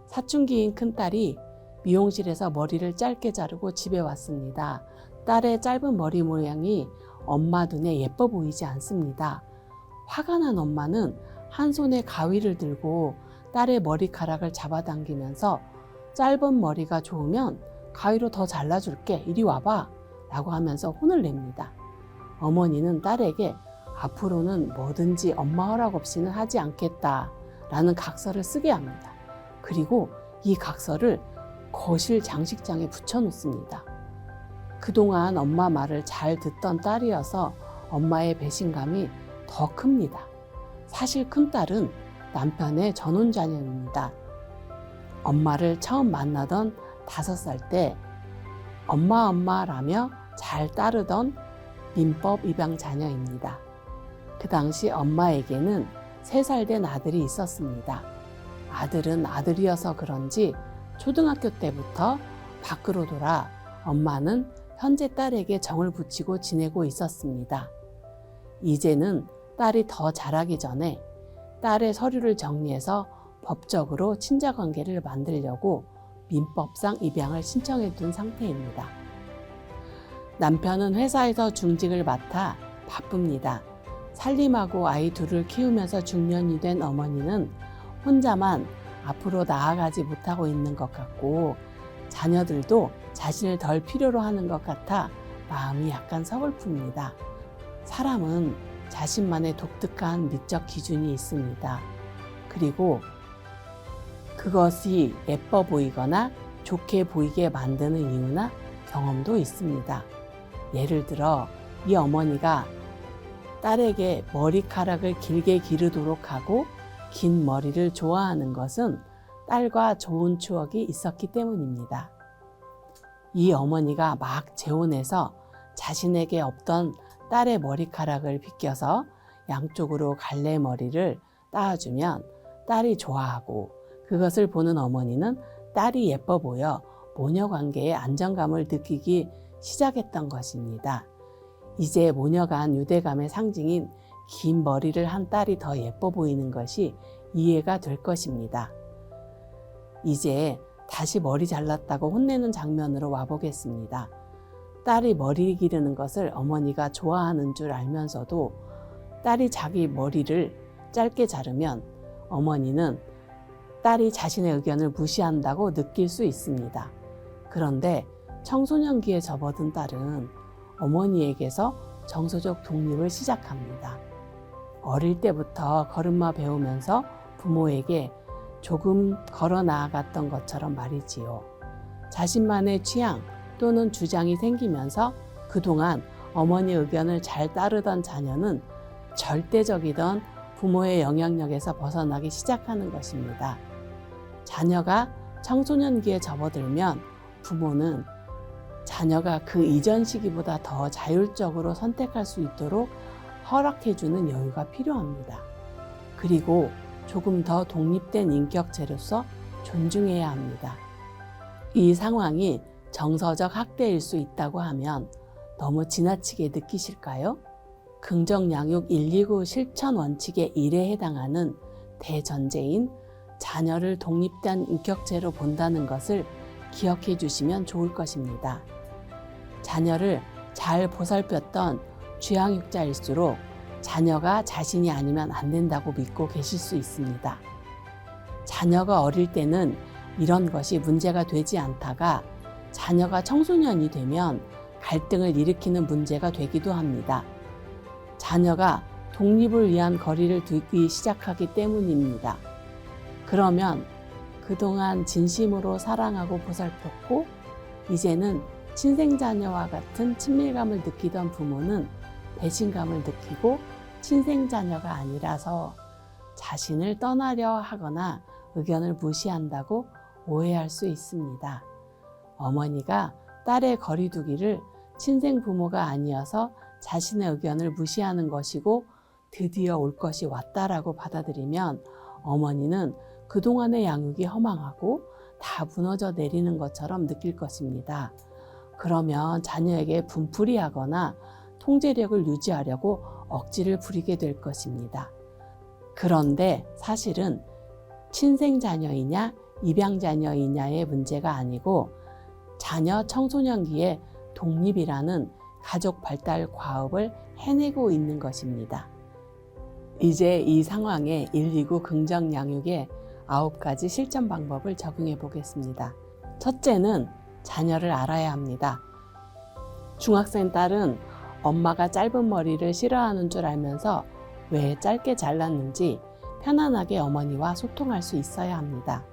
사춘기인 큰딸이 미용실에서 머리를 짧게 자르고 집에 왔습니다. 딸의 짧은 머리 모양이 엄마 눈에 예뻐 보이지 않습니다. 화가 난 엄마는 한 손에 가위를 들고 딸의 머리카락을 잡아당기면서 짧은 머리가 좋으면 가위로 더 잘라줄게, 이리 와봐 라고 하면서 혼을 냅니다. 어머니는 딸에게 앞으로는 뭐든지 엄마 허락 없이는 하지 않겠다 라는 각서를 쓰게 합니다. 그리고 이 각서를 거실 장식장에 붙여놓습니다. 그동안 엄마 말을 잘 듣던 딸이어서 엄마의 배신감이 더 큽니다. 사실 큰딸은 남편의 전혼자녀입니다. 엄마를 처음 만나던 5살 때 엄마라며 잘 따르던 민법 입양 자녀입니다. 그 당시 엄마에게는 3살 된 아들이 있었습니다. 아들은 아들이어서 그런지 초등학교 때부터 밖으로 돌아 엄마는 현재 딸에게 정을 붙이고 지내고 있었습니다. 이제는 딸이 더 자라기 전에 딸의 서류를 정리해서 법적으로 친자관계를 만들려고 민법상 입양을 신청해 둔 상태입니다. 남편은 회사에서 중직을 맡아 바쁩니다. 살림하고 아이 둘을 키우면서 중년이 된 어머니는 혼자만 앞으로 나아가지 못하고 있는 것 같고 자녀들도 자신을 덜 필요로 하는 것 같아 마음이 약간 서글픕니다. 사람은 자신만의 독특한 미적 기준이 있습니다. 그리고 그것이 예뻐 보이거나 좋게 보이게 만드는 이유나 경험도 있습니다. 예를 들어 이 어머니가 딸에게 머리카락을 길게 기르도록 하고 긴 머리를 좋아하는 것은 딸과 좋은 추억이 있었기 때문입니다. 이 어머니가 막 재혼해서 자신에게 없던 딸의 머리카락을 빗겨서 양쪽으로 갈래머리를 따주면 딸이 좋아하고 그것을 보는 어머니는 딸이 예뻐 보여 모녀 관계의 안정감을 느끼기 시작했던 것입니다. 이제 모녀 간 유대감의 상징인 긴 머리를 한 딸이 더 예뻐 보이는 것이 이해가 될 것입니다. 이제 다시 머리 잘랐다고 혼내는 장면으로 와보겠습니다. 딸이 머리 기르는 것을 어머니가 좋아하는 줄 알면서도 딸이 자기 머리를 짧게 자르면 어머니는 딸이 자신의 의견을 무시한다고 느낄 수 있습니다. 그런데 청소년기에 접어든 딸은 어머니에게서 정서적 독립을 시작합니다. 어릴 때부터 걸음마 배우면서 부모에게 조금 걸어 나아갔던 것처럼 말이지요. 자신만의 취향 또는 주장이 생기면서 그동안 어머니 의견을 잘 따르던 자녀는 절대적이던 부모의 영향력에서 벗어나기 시작하는 것입니다. 자녀가 청소년기에 접어들면 부모는 자녀가 그 이전 시기보다 더 자율적으로 선택할 수 있도록 허락해주는 여유가 필요합니다. 그리고 조금 더 독립된 인격체로서 존중해야 합니다. 이 상황이 정서적 학대일 수 있다고 하면 너무 지나치게 느끼실까요? 긍정 양육 129 실천 원칙의 1에 해당하는 대전제인 자녀를 독립된 인격체로 본다는 것을 기억해 주시면 좋을 것입니다. 자녀를 잘 보살폈던 주양육자일수록 자녀가 자신이 아니면 안 된다고 믿고 계실 수 있습니다. 자녀가 어릴 때는 이런 것이 문제가 되지 않다가 자녀가 청소년이 되면 갈등을 일으키는 문제가 되기도 합니다. 자녀가 독립을 위한 거리를 두기 시작하기 때문입니다. 그러면 그동안 진심으로 사랑하고 보살폈고 이제는 친생자녀와 같은 친밀감을 느끼던 부모는 배신감을 느끼고 친생자녀가 아니라서 자신을 떠나려 하거나 의견을 무시한다고 오해할 수 있습니다. 어머니가 딸의 거리두기를 친생 부모가 아니어서 자신의 의견을 무시하는 것이고 드디어 올 것이 왔다라고 받아들이면 어머니는 그동안의 양육이 허망하고 다 무너져 내리는 것처럼 느낄 것입니다. 그러면 자녀에게 분풀이하거나 통제력을 유지하려고 억지를 부리게 될 것입니다. 그런데 사실은 친생자녀이냐 입양자녀이냐의 문제가 아니고 자녀 청소년기에 독립이라는 가족 발달 과업을 해내고 있는 것입니다. 이제 이 상황에 129 긍정 양육의 9가지 실천 방법을 적용해 보겠습니다. 첫째는 자녀를 알아야 합니다. 중학생 딸은 엄마가 짧은 머리를 싫어하는 줄 알면서 왜 짧게 잘랐는지 편안하게 어머니와 소통할 수 있어야 합니다.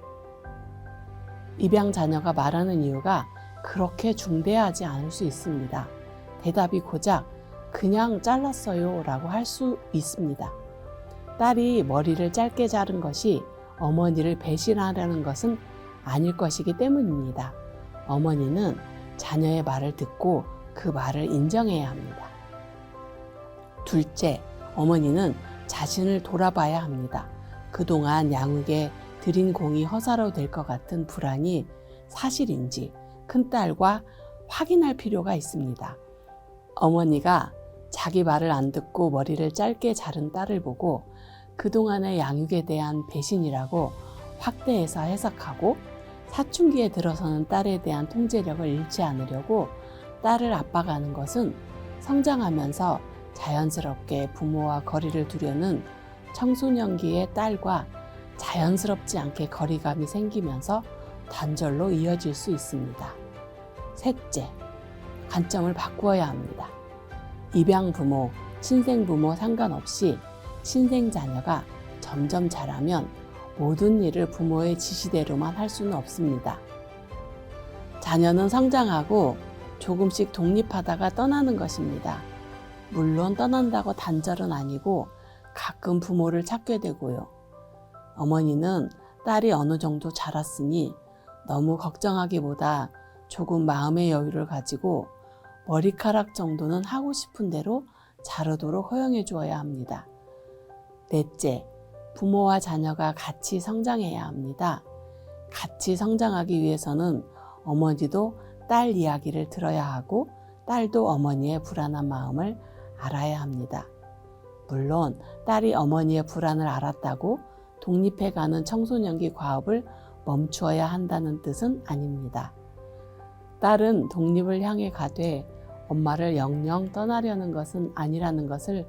입양 자녀가 말하는 이유가 그렇게 중대하지 않을 수 있습니다. 대답이 고작 그냥 잘랐어요 라고 할 수 있습니다. 딸이 머리를 짧게 자른 것이 어머니를 배신하려는 것은 아닐 것이기 때문입니다. 어머니는 자녀의 말을 듣고 그 말을 인정해야 합니다. 둘째, 어머니는 자신을 돌아봐야 합니다. 그동안 양육에 들인 공이 허사로 될 것 같은 불안이 사실인지 큰딸과 확인할 필요가 있습니다. 어머니가 자기 말을 안 듣고 머리를 짧게 자른 딸을 보고 그동안의 양육에 대한 배신이라고 확대해서 해석하고 사춘기에 들어서는 딸에 대한 통제력을 잃지 않으려고 딸을 압박하는 것은 성장하면서 자연스럽게 부모와 거리를 두려는 청소년기의 딸과 자연스럽지 않게 거리감이 생기면서 단절로 이어질 수 있습니다. 셋째, 관점을 바꾸어야 합니다. 입양 부모, 친생 부모 상관없이 친생 자녀가 점점 자라면 모든 일을 부모의 지시대로만 할 수는 없습니다. 자녀는 성장하고 조금씩 독립하다가 떠나는 것입니다. 물론 떠난다고 단절은 아니고 가끔 부모를 찾게 되고요. 어머니는 딸이 어느 정도 자랐으니 너무 걱정하기보다 조금 마음의 여유를 가지고 머리카락 정도는 하고 싶은 대로 자르도록 허용해 주어야 합니다. 넷째, 부모와 자녀가 같이 성장해야 합니다. 같이 성장하기 위해서는 어머니도 딸 이야기를 들어야 하고 딸도 어머니의 불안한 마음을 알아야 합니다. 물론 딸이 어머니의 불안을 알았다고 독립해가는 청소년기 과업을 멈추어야 한다는 뜻은 아닙니다. 딸은 독립을 향해 가되 엄마를 영영 떠나려는 것은 아니라는 것을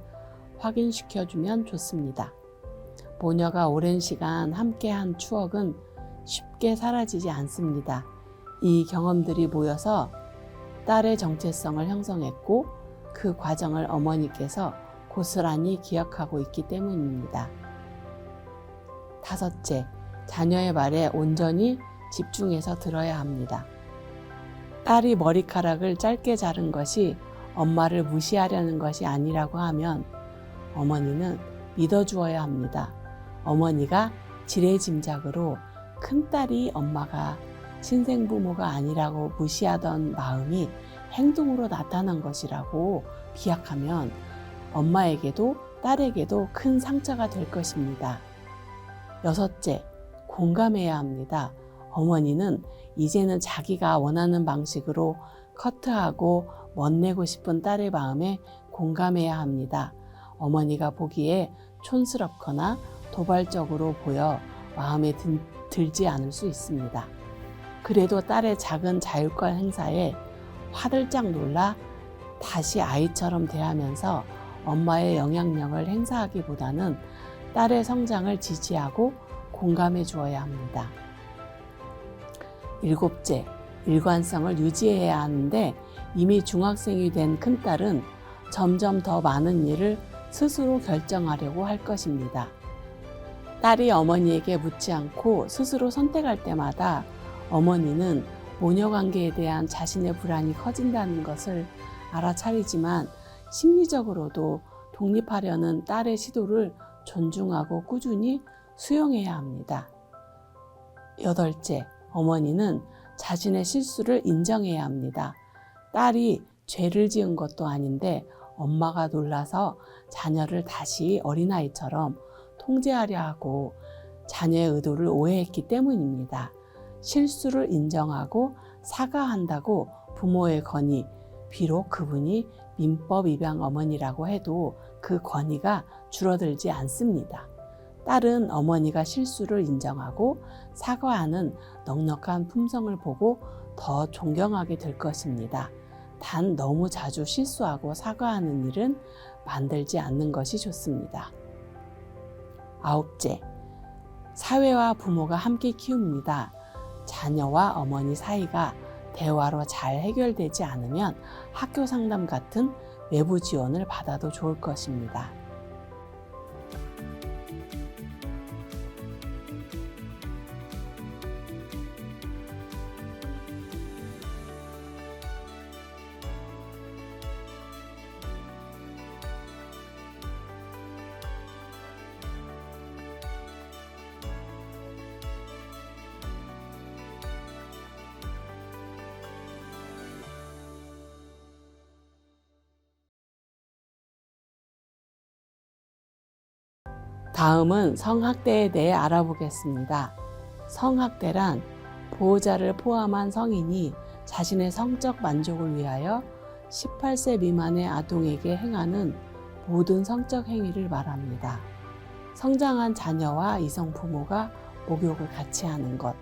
확인시켜주면 좋습니다. 모녀가 오랜 시간 함께한 추억은 쉽게 사라지지 않습니다. 이 경험들이 모여서 딸의 정체성을 형성했고 그 과정을 어머니께서 고스란히 기억하고 있기 때문입니다. 5째, 자녀의 말에 온전히 집중해서 들어야 합니다. 딸이 머리카락을 짧게 자른 것이 엄마를 무시하려는 것이 아니라고 하면 어머니는 믿어주어야 합니다. 어머니가 지레짐작으로 큰딸이 엄마가 친생부모가 아니라고 무시하던 마음이 행동으로 나타난 것이라고 비약하면 엄마에게도 딸에게도 큰 상처가 될 것입니다. 6째, 공감해야 합니다. 어머니는 이제는 자기가 원하는 방식으로 커트하고 멋내고 싶은 딸의 마음에 공감해야 합니다. 어머니가 보기에 촌스럽거나 도발적으로 보여 마음에 들지 않을 수 있습니다. 그래도 딸의 작은 자율권 행사에 화들짝 놀라 다시 아이처럼 대하면서 엄마의 영향력을 행사하기보다는 딸의 성장을 지지하고 공감해 주어야 합니다. 7째, 일관성을 유지해야 하는데 이미 중학생이 된 큰딸은 점점 더 많은 일을 스스로 결정하려고 할 것입니다. 딸이 어머니에게 묻지 않고 스스로 선택할 때마다 어머니는 모녀 관계에 대한 자신의 불안이 커진다는 것을 알아차리지만 심리적으로도 독립하려는 딸의 시도를 존중하고 꾸준히 수용해야 합니다. 8째, 어머니는 자신의 실수를 인정해야 합니다. 딸이 죄를 지은 것도 아닌데 엄마가 놀라서 자녀를 다시 어린아이처럼 통제하려 하고 자녀의 의도를 오해했기 때문입니다. 실수를 인정하고 사과한다고 부모의 권위, 비록 그분이 민법 입양 어머니라고 해도 그 권위가 줄어들지 않습니다. 딸은 어머니가 실수를 인정하고 사과하는 넉넉한 품성을 보고 더 존경하게 될 것입니다. 단 너무 자주 실수하고 사과하는 일은 만들지 않는 것이 좋습니다. 9째, 사회와 부모가 함께 키웁니다. 자녀와 어머니 사이가 대화로 잘 해결되지 않으면 학교 상담 같은 외부 지원을 받아도 좋을 것입니다. 다음은 성학대에 대해 알아보겠습니다. 성학대란 보호자를 포함한 성인이 자신의 성적 만족을 위하여 18세 미만의 아동에게 행하는 모든 성적 행위를 말합니다. 성장한 자녀와 이성 부모가 목욕을 같이 하는 것,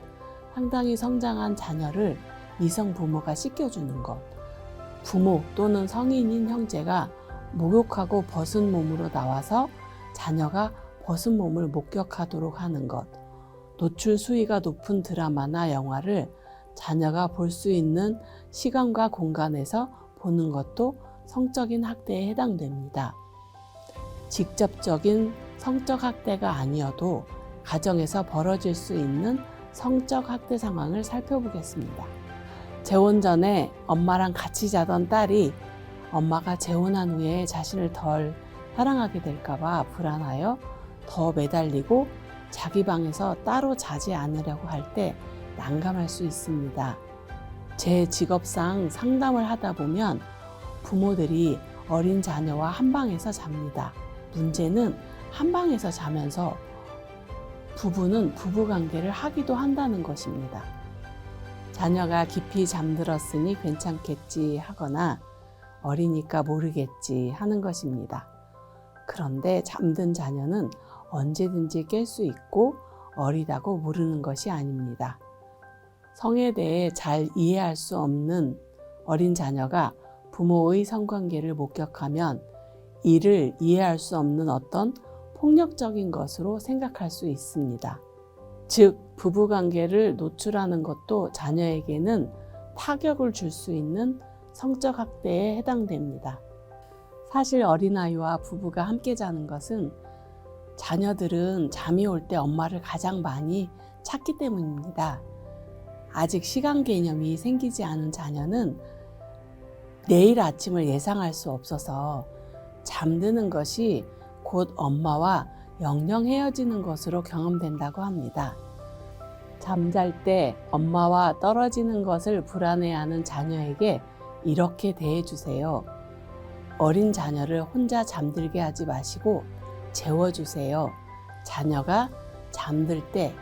상당히 성장한 자녀를 이성 부모가 씻겨주는 것, 부모 또는 성인인 형제가 목욕하고 벗은 몸으로 나와서 자녀가 벗은 몸을 목격하도록 하는 것, 노출 수위가 높은 드라마나 영화를 자녀가 볼 수 있는 시간과 공간에서 보는 것도 성적인 학대에 해당됩니다. 직접적인 성적 학대가 아니어도 가정에서 벌어질 수 있는 성적 학대 상황을 살펴보겠습니다. 재혼 전에 엄마랑 같이 자던 딸이 엄마가 재혼한 후에 자신을 덜 사랑하게 될까봐 불안하여 더 매달리고 자기 방에서 따로 자지 않으려고 할 때 난감할 수 있습니다. 제 직업상 상담을 하다 보면 부모들이 어린 자녀와 한 방에서 잡니다. 문제는 한 방에서 자면서 부부는 부부관계를 하기도 한다는 것입니다. 자녀가 깊이 잠들었으니 괜찮겠지 하거나 어리니까 모르겠지 하는 것입니다. 그런데 잠든 자녀는 언제든지 깰 수 있고 어리다고 모르는 것이 아닙니다. 성에 대해 잘 이해할 수 없는 어린 자녀가 부모의 성관계를 목격하면 이를 이해할 수 없는 어떤 폭력적인 것으로 생각할 수 있습니다. 즉, 부부관계를 노출하는 것도 자녀에게는 타격을 줄 수 있는 성적 학대에 해당됩니다. 사실 어린아이와 부부가 함께 자는 것은 자녀들은 잠이 올 때 엄마를 가장 많이 찾기 때문입니다. 아직 시간 개념이 생기지 않은 자녀는 내일 아침을 예상할 수 없어서 잠드는 것이 곧 엄마와 영영 헤어지는 것으로 경험된다고 합니다. 잠잘 때 엄마와 떨어지는 것을 불안해하는 자녀에게 이렇게 대해주세요. 어린 자녀를 혼자 잠들게 하지 마시고 재워주세요. 자녀가 잠들 때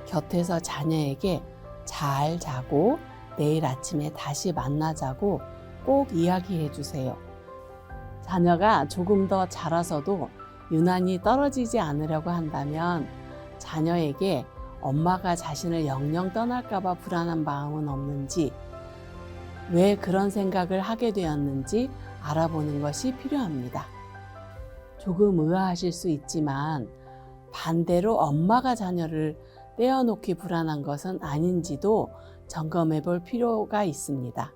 곁에서 자녀에게 잘 자고 내일 아침에 다시 만나자고 꼭 이야기해 주세요. 자녀가 조금 더 자라서도 유난히 떨어지지 않으려고 한다면 자녀에게 엄마가 자신을 영영 떠날까봐 불안한 마음은 없는지, 왜 그런 생각을 하게 되었는지 알아보는 것이 필요합니다. 조금 의아하실 수 있지만 반대로 엄마가 자녀를 떼어놓기 불안한 것은 아닌지도 점검해 볼 필요가 있습니다.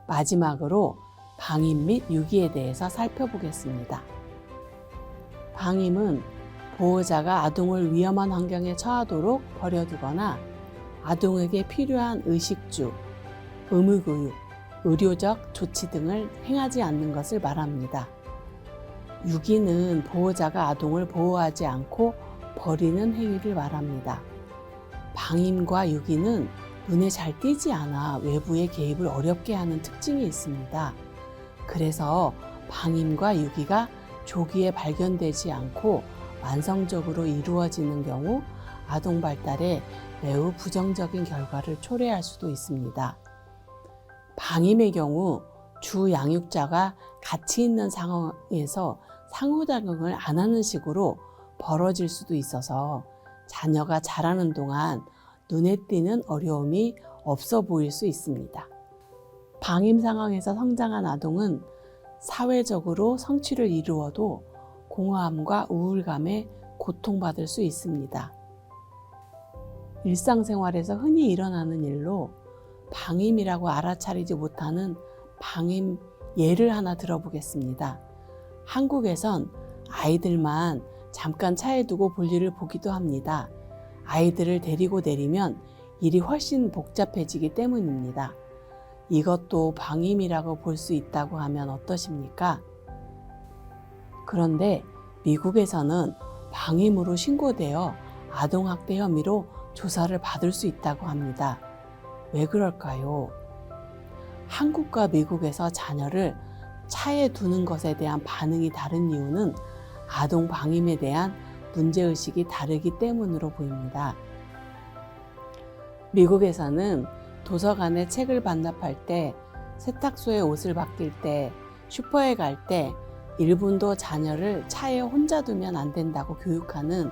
마지막으로 방임 및 유기에 대해서 살펴보겠습니다. 방임은 보호자가 아동을 위험한 환경에 처하도록 버려두거나 아동에게 필요한 의식주, 의무교육, 의료적 조치 등을 행하지 않는 것을 말합니다. 유기는 보호자가 아동을 보호하지 않고 버리는 행위를 말합니다. 방임과 유기는 눈에 잘 띄지 않아 외부의 개입을 어렵게 하는 특징이 있습니다. 그래서 방임과 유기가 조기에 발견되지 않고 만성적으로 이루어지는 경우 아동 발달에 매우 부정적인 결과를 초래할 수도 있습니다. 방임의 경우 주 양육자가 같이 있는 상황에서 상호작용을 안 하는 식으로 벌어질 수도 있어서 자녀가 자라는 동안 눈에 띄는 어려움이 없어 보일 수 있습니다. 방임 상황에서 성장한 아동은 사회적으로 성취를 이루어도 공허함과 우울감에 고통받을 수 있습니다. 일상생활에서 흔히 일어나는 일로 방임이라고 알아차리지 못하는 방임 예를 하나 들어보겠습니다. 한국에선 아이들만 잠깐 차에 두고 볼일을 보기도 합니다. 아이들을 데리고 내리면 일이 훨씬 복잡해지기 때문입니다. 이것도 방임이라고 볼 수 있다고 하면 어떠십니까? 그런데 미국에서는 방임으로 신고되어 아동학대 혐의로 조사를 받을 수 있다고 합니다. 왜 그럴까요? 한국과 미국에서 자녀를 차에 두는 것에 대한 반응이 다른 이유는 아동 방임에 대한 문제의식이 다르기 때문으로 보입니다. 미국에서는 도서관에 책을 반납할 때, 세탁소에 옷을 맡길 때, 슈퍼에 갈 때 1분도 자녀를 차에 혼자 두면 안 된다고 교육하는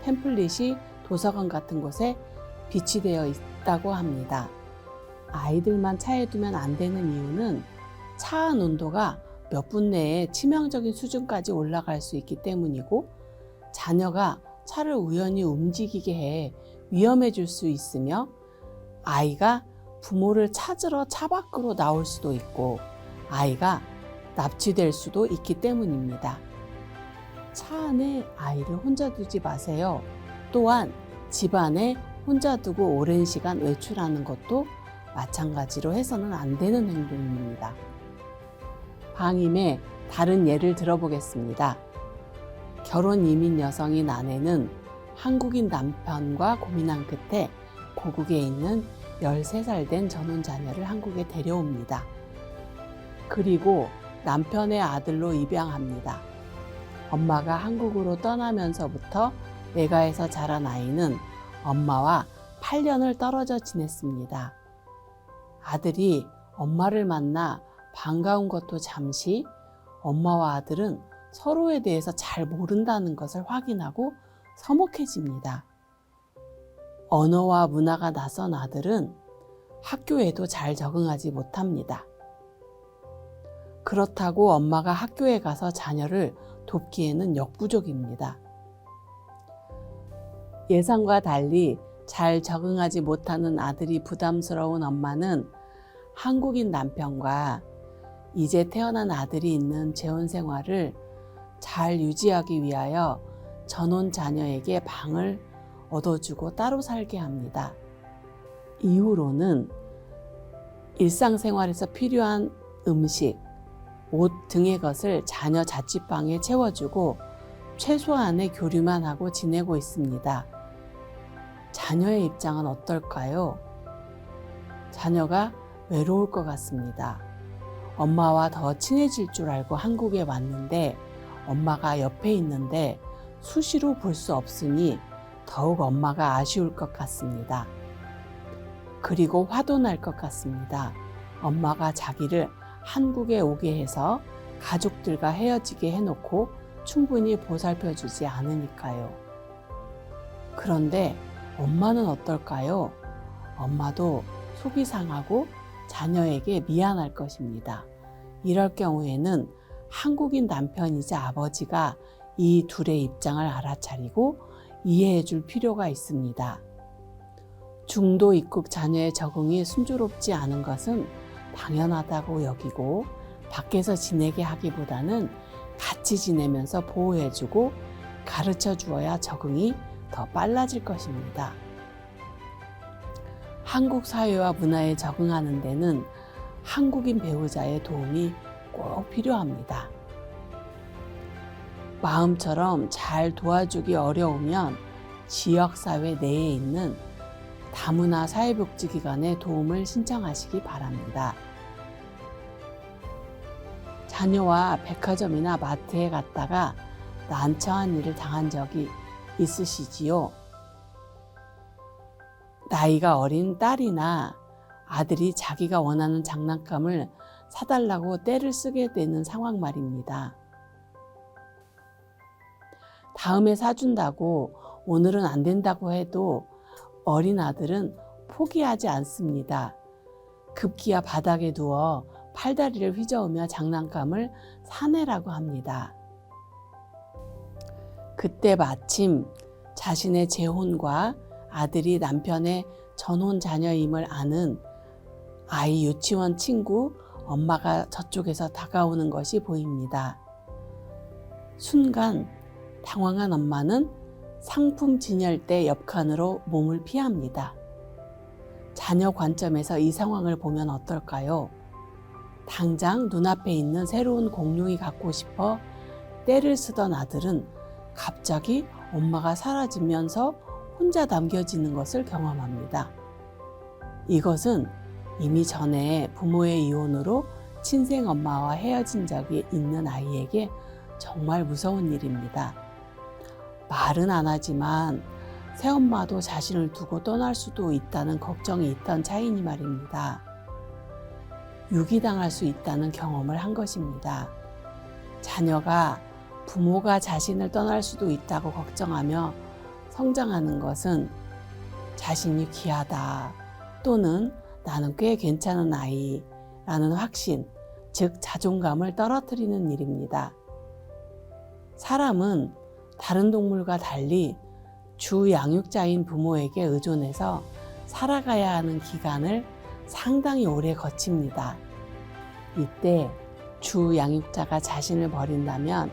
팸플릿이 도서관 같은 곳에 비치되어 있다고 합니다. 아이들만 차에 두면 안 되는 이유는 차 안 온도가 몇 분 내에 치명적인 수준까지 올라갈 수 있기 때문이고, 자녀가 차를 우연히 움직이게 해 위험해질 수 있으며, 아이가 부모를 찾으러 차 밖으로 나올 수도 있고 아이가 납치될 수도 있기 때문입니다. 차 안에 아이를 혼자 두지 마세요. 또한 집 안에 혼자 두고 오랜 시간 외출하는 것도 마찬가지로 해서는 안 되는 행동입니다. 방임의 다른 예를 들어보겠습니다. 결혼 이민 여성인 아내는 한국인 남편과 고민한 끝에 고국에 있는 13살 된 전혼 자녀를 한국에 데려옵니다. 그리고 남편의 아들로 입양합니다. 엄마가 한국으로 떠나면서부터 외가에서 자란 아이는 엄마와 8년을 떨어져 지냈습니다. 아들이 엄마를 만나 반가운 것도 잠시 엄마와 아들은 서로에 대해서 잘 모른다는 것을 확인하고 서먹해집니다. 언어와 문화가 낯선 아들은 학교에도 잘 적응하지 못합니다. 그렇다고 엄마가 학교에 가서 자녀를 돕기에는 역부족입니다. 예상과 달리 잘 적응하지 못하는 아들이 부담스러운 엄마는 한국인 남편과 이제 태어난 아들이 있는 재혼 생활을 잘 유지하기 위하여 전혼 자녀에게 방을 얻어주고 따로 살게 합니다. 이후로는 일상생활에서 필요한 음식, 옷 등의 것을 자녀 자취방에 채워주고 최소한의 교류만 하고 지내고 있습니다. 자녀의 입장은 어떨까요? 자녀가 외로울 것 같습니다. 엄마와 더 친해질 줄 알고 한국에 왔는데 엄마가 옆에 있는데 수시로 볼 수 없으니 더욱 엄마가 아쉬울 것 같습니다. 그리고 화도 날 것 같습니다. 엄마가 자기를 한국에 오게 해서 가족들과 헤어지게 해놓고 충분히 보살펴주지 않으니까요. 그런데 엄마는 어떨까요? 엄마도 속이 상하고 자녀에게 미안할 것입니다. 이럴 경우에는 한국인 남편이자 아버지가 이 둘의 입장을 알아차리고 이해해 줄 필요가 있습니다. 중도 입국 자녀의 적응이 순조롭지 않은 것은 당연하다고 여기고 밖에서 지내게 하기보다는 같이 지내면서 보호해주고 가르쳐 주어야 적응이 더 빨라질 것입니다. 한국 사회와 문화에 적응하는 데는 한국인 배우자의 도움이 꼭 필요합니다. 마음처럼 잘 도와주기 어려우면 지역사회 내에 있는 다문화 사회복지기관에 도움을 신청하시기 바랍니다. 자녀와 백화점이나 마트에 갔다가 난처한 일을 당한 적이 있으시지요? 나이가 어린 딸이나 아들이 자기가 원하는 장난감을 사달라고 떼를 쓰게 되는 상황 말입니다. 다음에 사준다고 오늘은 안 된다고 해도 어린 아들은 포기하지 않습니다. 급기야 바닥에 누워 팔다리를 휘저으며 장난감을 사내라고 합니다. 그때 마침 자신의 재혼과 아들이 남편의 전혼 자녀임을 아는 아이 유치원 친구 엄마가 저쪽에서 다가오는 것이 보입니다. 순간 당황한 엄마는 상품 진열대 옆칸으로 몸을 피합니다. 자녀 관점에서 이 상황을 보면 어떨까요? 당장 눈앞에 있는 새로운 공룡이 갖고 싶어 떼를 쓰던 아들은 갑자기 엄마가 사라지면서 혼자 남겨지는 것을 경험합니다. 이것은 이미 전에 부모의 이혼으로 친생 엄마와 헤어진 적이 있는 아이에게 정말 무서운 일입니다. 말은 안 하지만 새엄마도 자신을 두고 떠날 수도 있다는 걱정이 있던 차이니 말입니다. 유기당할 수 있다는 경험을 한 것입니다. 자녀가 부모가 자신을 떠날 수도 있다고 걱정하며 성장하는 것은 자신이 귀하다 또는 나는 꽤 괜찮은 아이라는 확신, 즉 자존감을 떨어뜨리는 일입니다. 사람은 다른 동물과 달리 주 양육자인 부모에게 의존해서 살아가야 하는 기간을 상당히 오래 거칩니다. 이때 주 양육자가 자신을 버린다면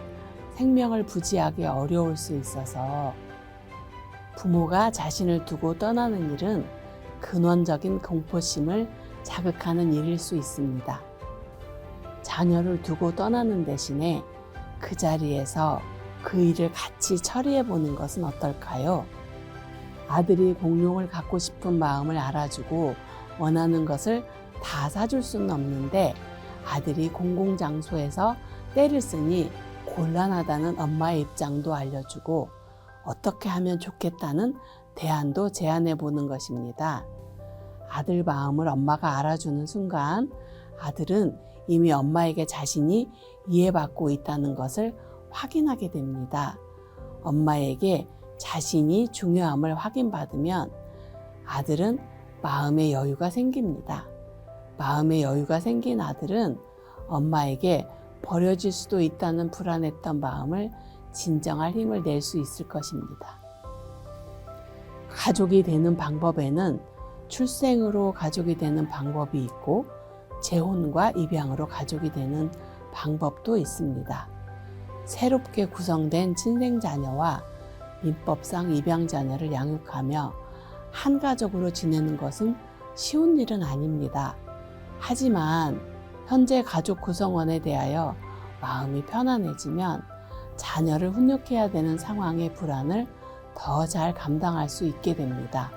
생명을 부지하기 어려울 수 있어서 부모가 자신을 두고 떠나는 일은 근원적인 공포심을 자극하는 일일 수 있습니다. 자녀를 두고 떠나는 대신에 그 자리에서 그 일을 같이 처리해 보는 것은 어떨까요? 아들이 공룡을 갖고 싶은 마음을 알아주고 원하는 것을 다 사줄 수는 없는데 아들이 공공장소에서 떼를 쓰니 곤란하다는 엄마의 입장도 알려주고 어떻게 하면 좋겠다는 대안도 제안해 보는 것입니다. 아들 마음을 엄마가 알아주는 순간 아들은 이미 엄마에게 자신이 이해받고 있다는 것을 확인하게 됩니다. 엄마에게 자신이 중요함을 확인받으면 아들은 마음의 여유가 생깁니다. 마음의 여유가 생긴 아들은 엄마에게 버려질 수도 있다는 불안했던 마음을 진정할 힘을 낼 수 있을 것입니다. 가족이 되는 방법에는 출생으로 가족이 되는 방법이 있고 재혼과 입양으로 가족이 되는 방법도 있습니다. 새롭게 구성된 친생자녀와 민법상 입양자녀를 양육하며 한 가족으로 지내는 것은 쉬운 일은 아닙니다. 하지만 현재 가족 구성원에 대하여 마음이 편안해지면 자녀를 훈육해야 되는 상황의 불안을 더 잘 감당할 수 있게 됩니다.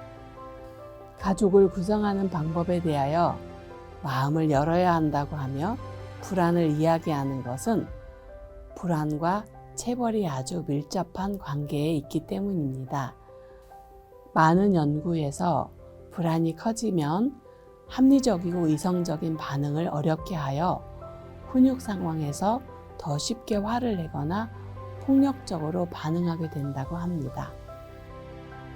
가족을 구성하는 방법에 대하여 마음을 열어야 한다고 하며 불안을 이야기하는 것은 불안과 체벌이 아주 밀접한 관계에 있기 때문입니다. 많은 연구에서 불안이 커지면 합리적이고 이성적인 반응을 어렵게 하여 훈육 상황에서 더 쉽게 화를 내거나 폭력적으로 반응하게 된다고 합니다.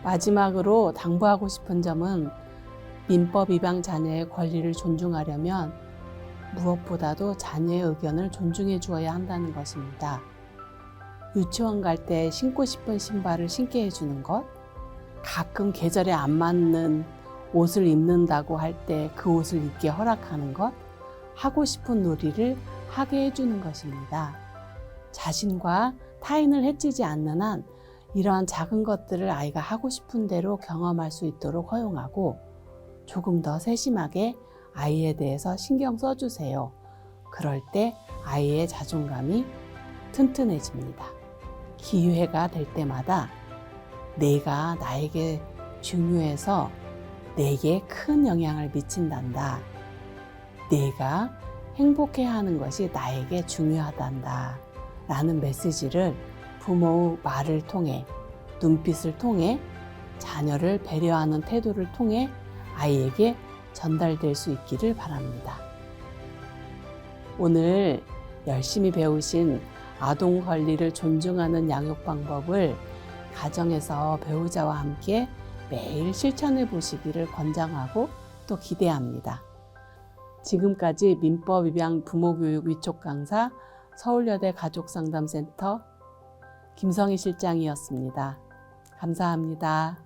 마지막으로 당부하고 싶은 점은 민법 입양 자녀의 권리를 존중하려면 무엇보다도 자녀의 의견을 존중해 주어야 한다는 것입니다. 유치원 갈 때 신고 싶은 신발을 신게 해주는 것, 가끔 계절에 안 맞는 옷을 입는다고 할 때 그 옷을 입게 허락하는 것, 하고 싶은 놀이를 하게 해주는 것입니다. 자신과 타인을 해치지 않는 한 이러한 작은 것들을 아이가 하고 싶은 대로 경험할 수 있도록 허용하고 조금 더 세심하게 아이에 대해서 신경 써주세요. 그럴 때 아이의 자존감이 튼튼해집니다. 기회가 될 때마다 내가 나에게 중요해서 내게 큰 영향을 미친단다. 내가 행복해야 하는 것이 나에게 중요하단다. 라는 메시지를 부모의 말을 통해, 눈빛을 통해, 자녀를 배려하는 태도를 통해 아이에게 전달될 수 있기를 바랍니다. 오늘 열심히 배우신 아동 권리를 존중하는 양육 방법을 가정에서 배우자와 함께 매일 실천해 보시기를 권장하고 또 기대합니다. 지금까지 민법 입양 부모교육 위촉 강사 서울여대 가족상담센터 김성희 실장이었습니다. 감사합니다.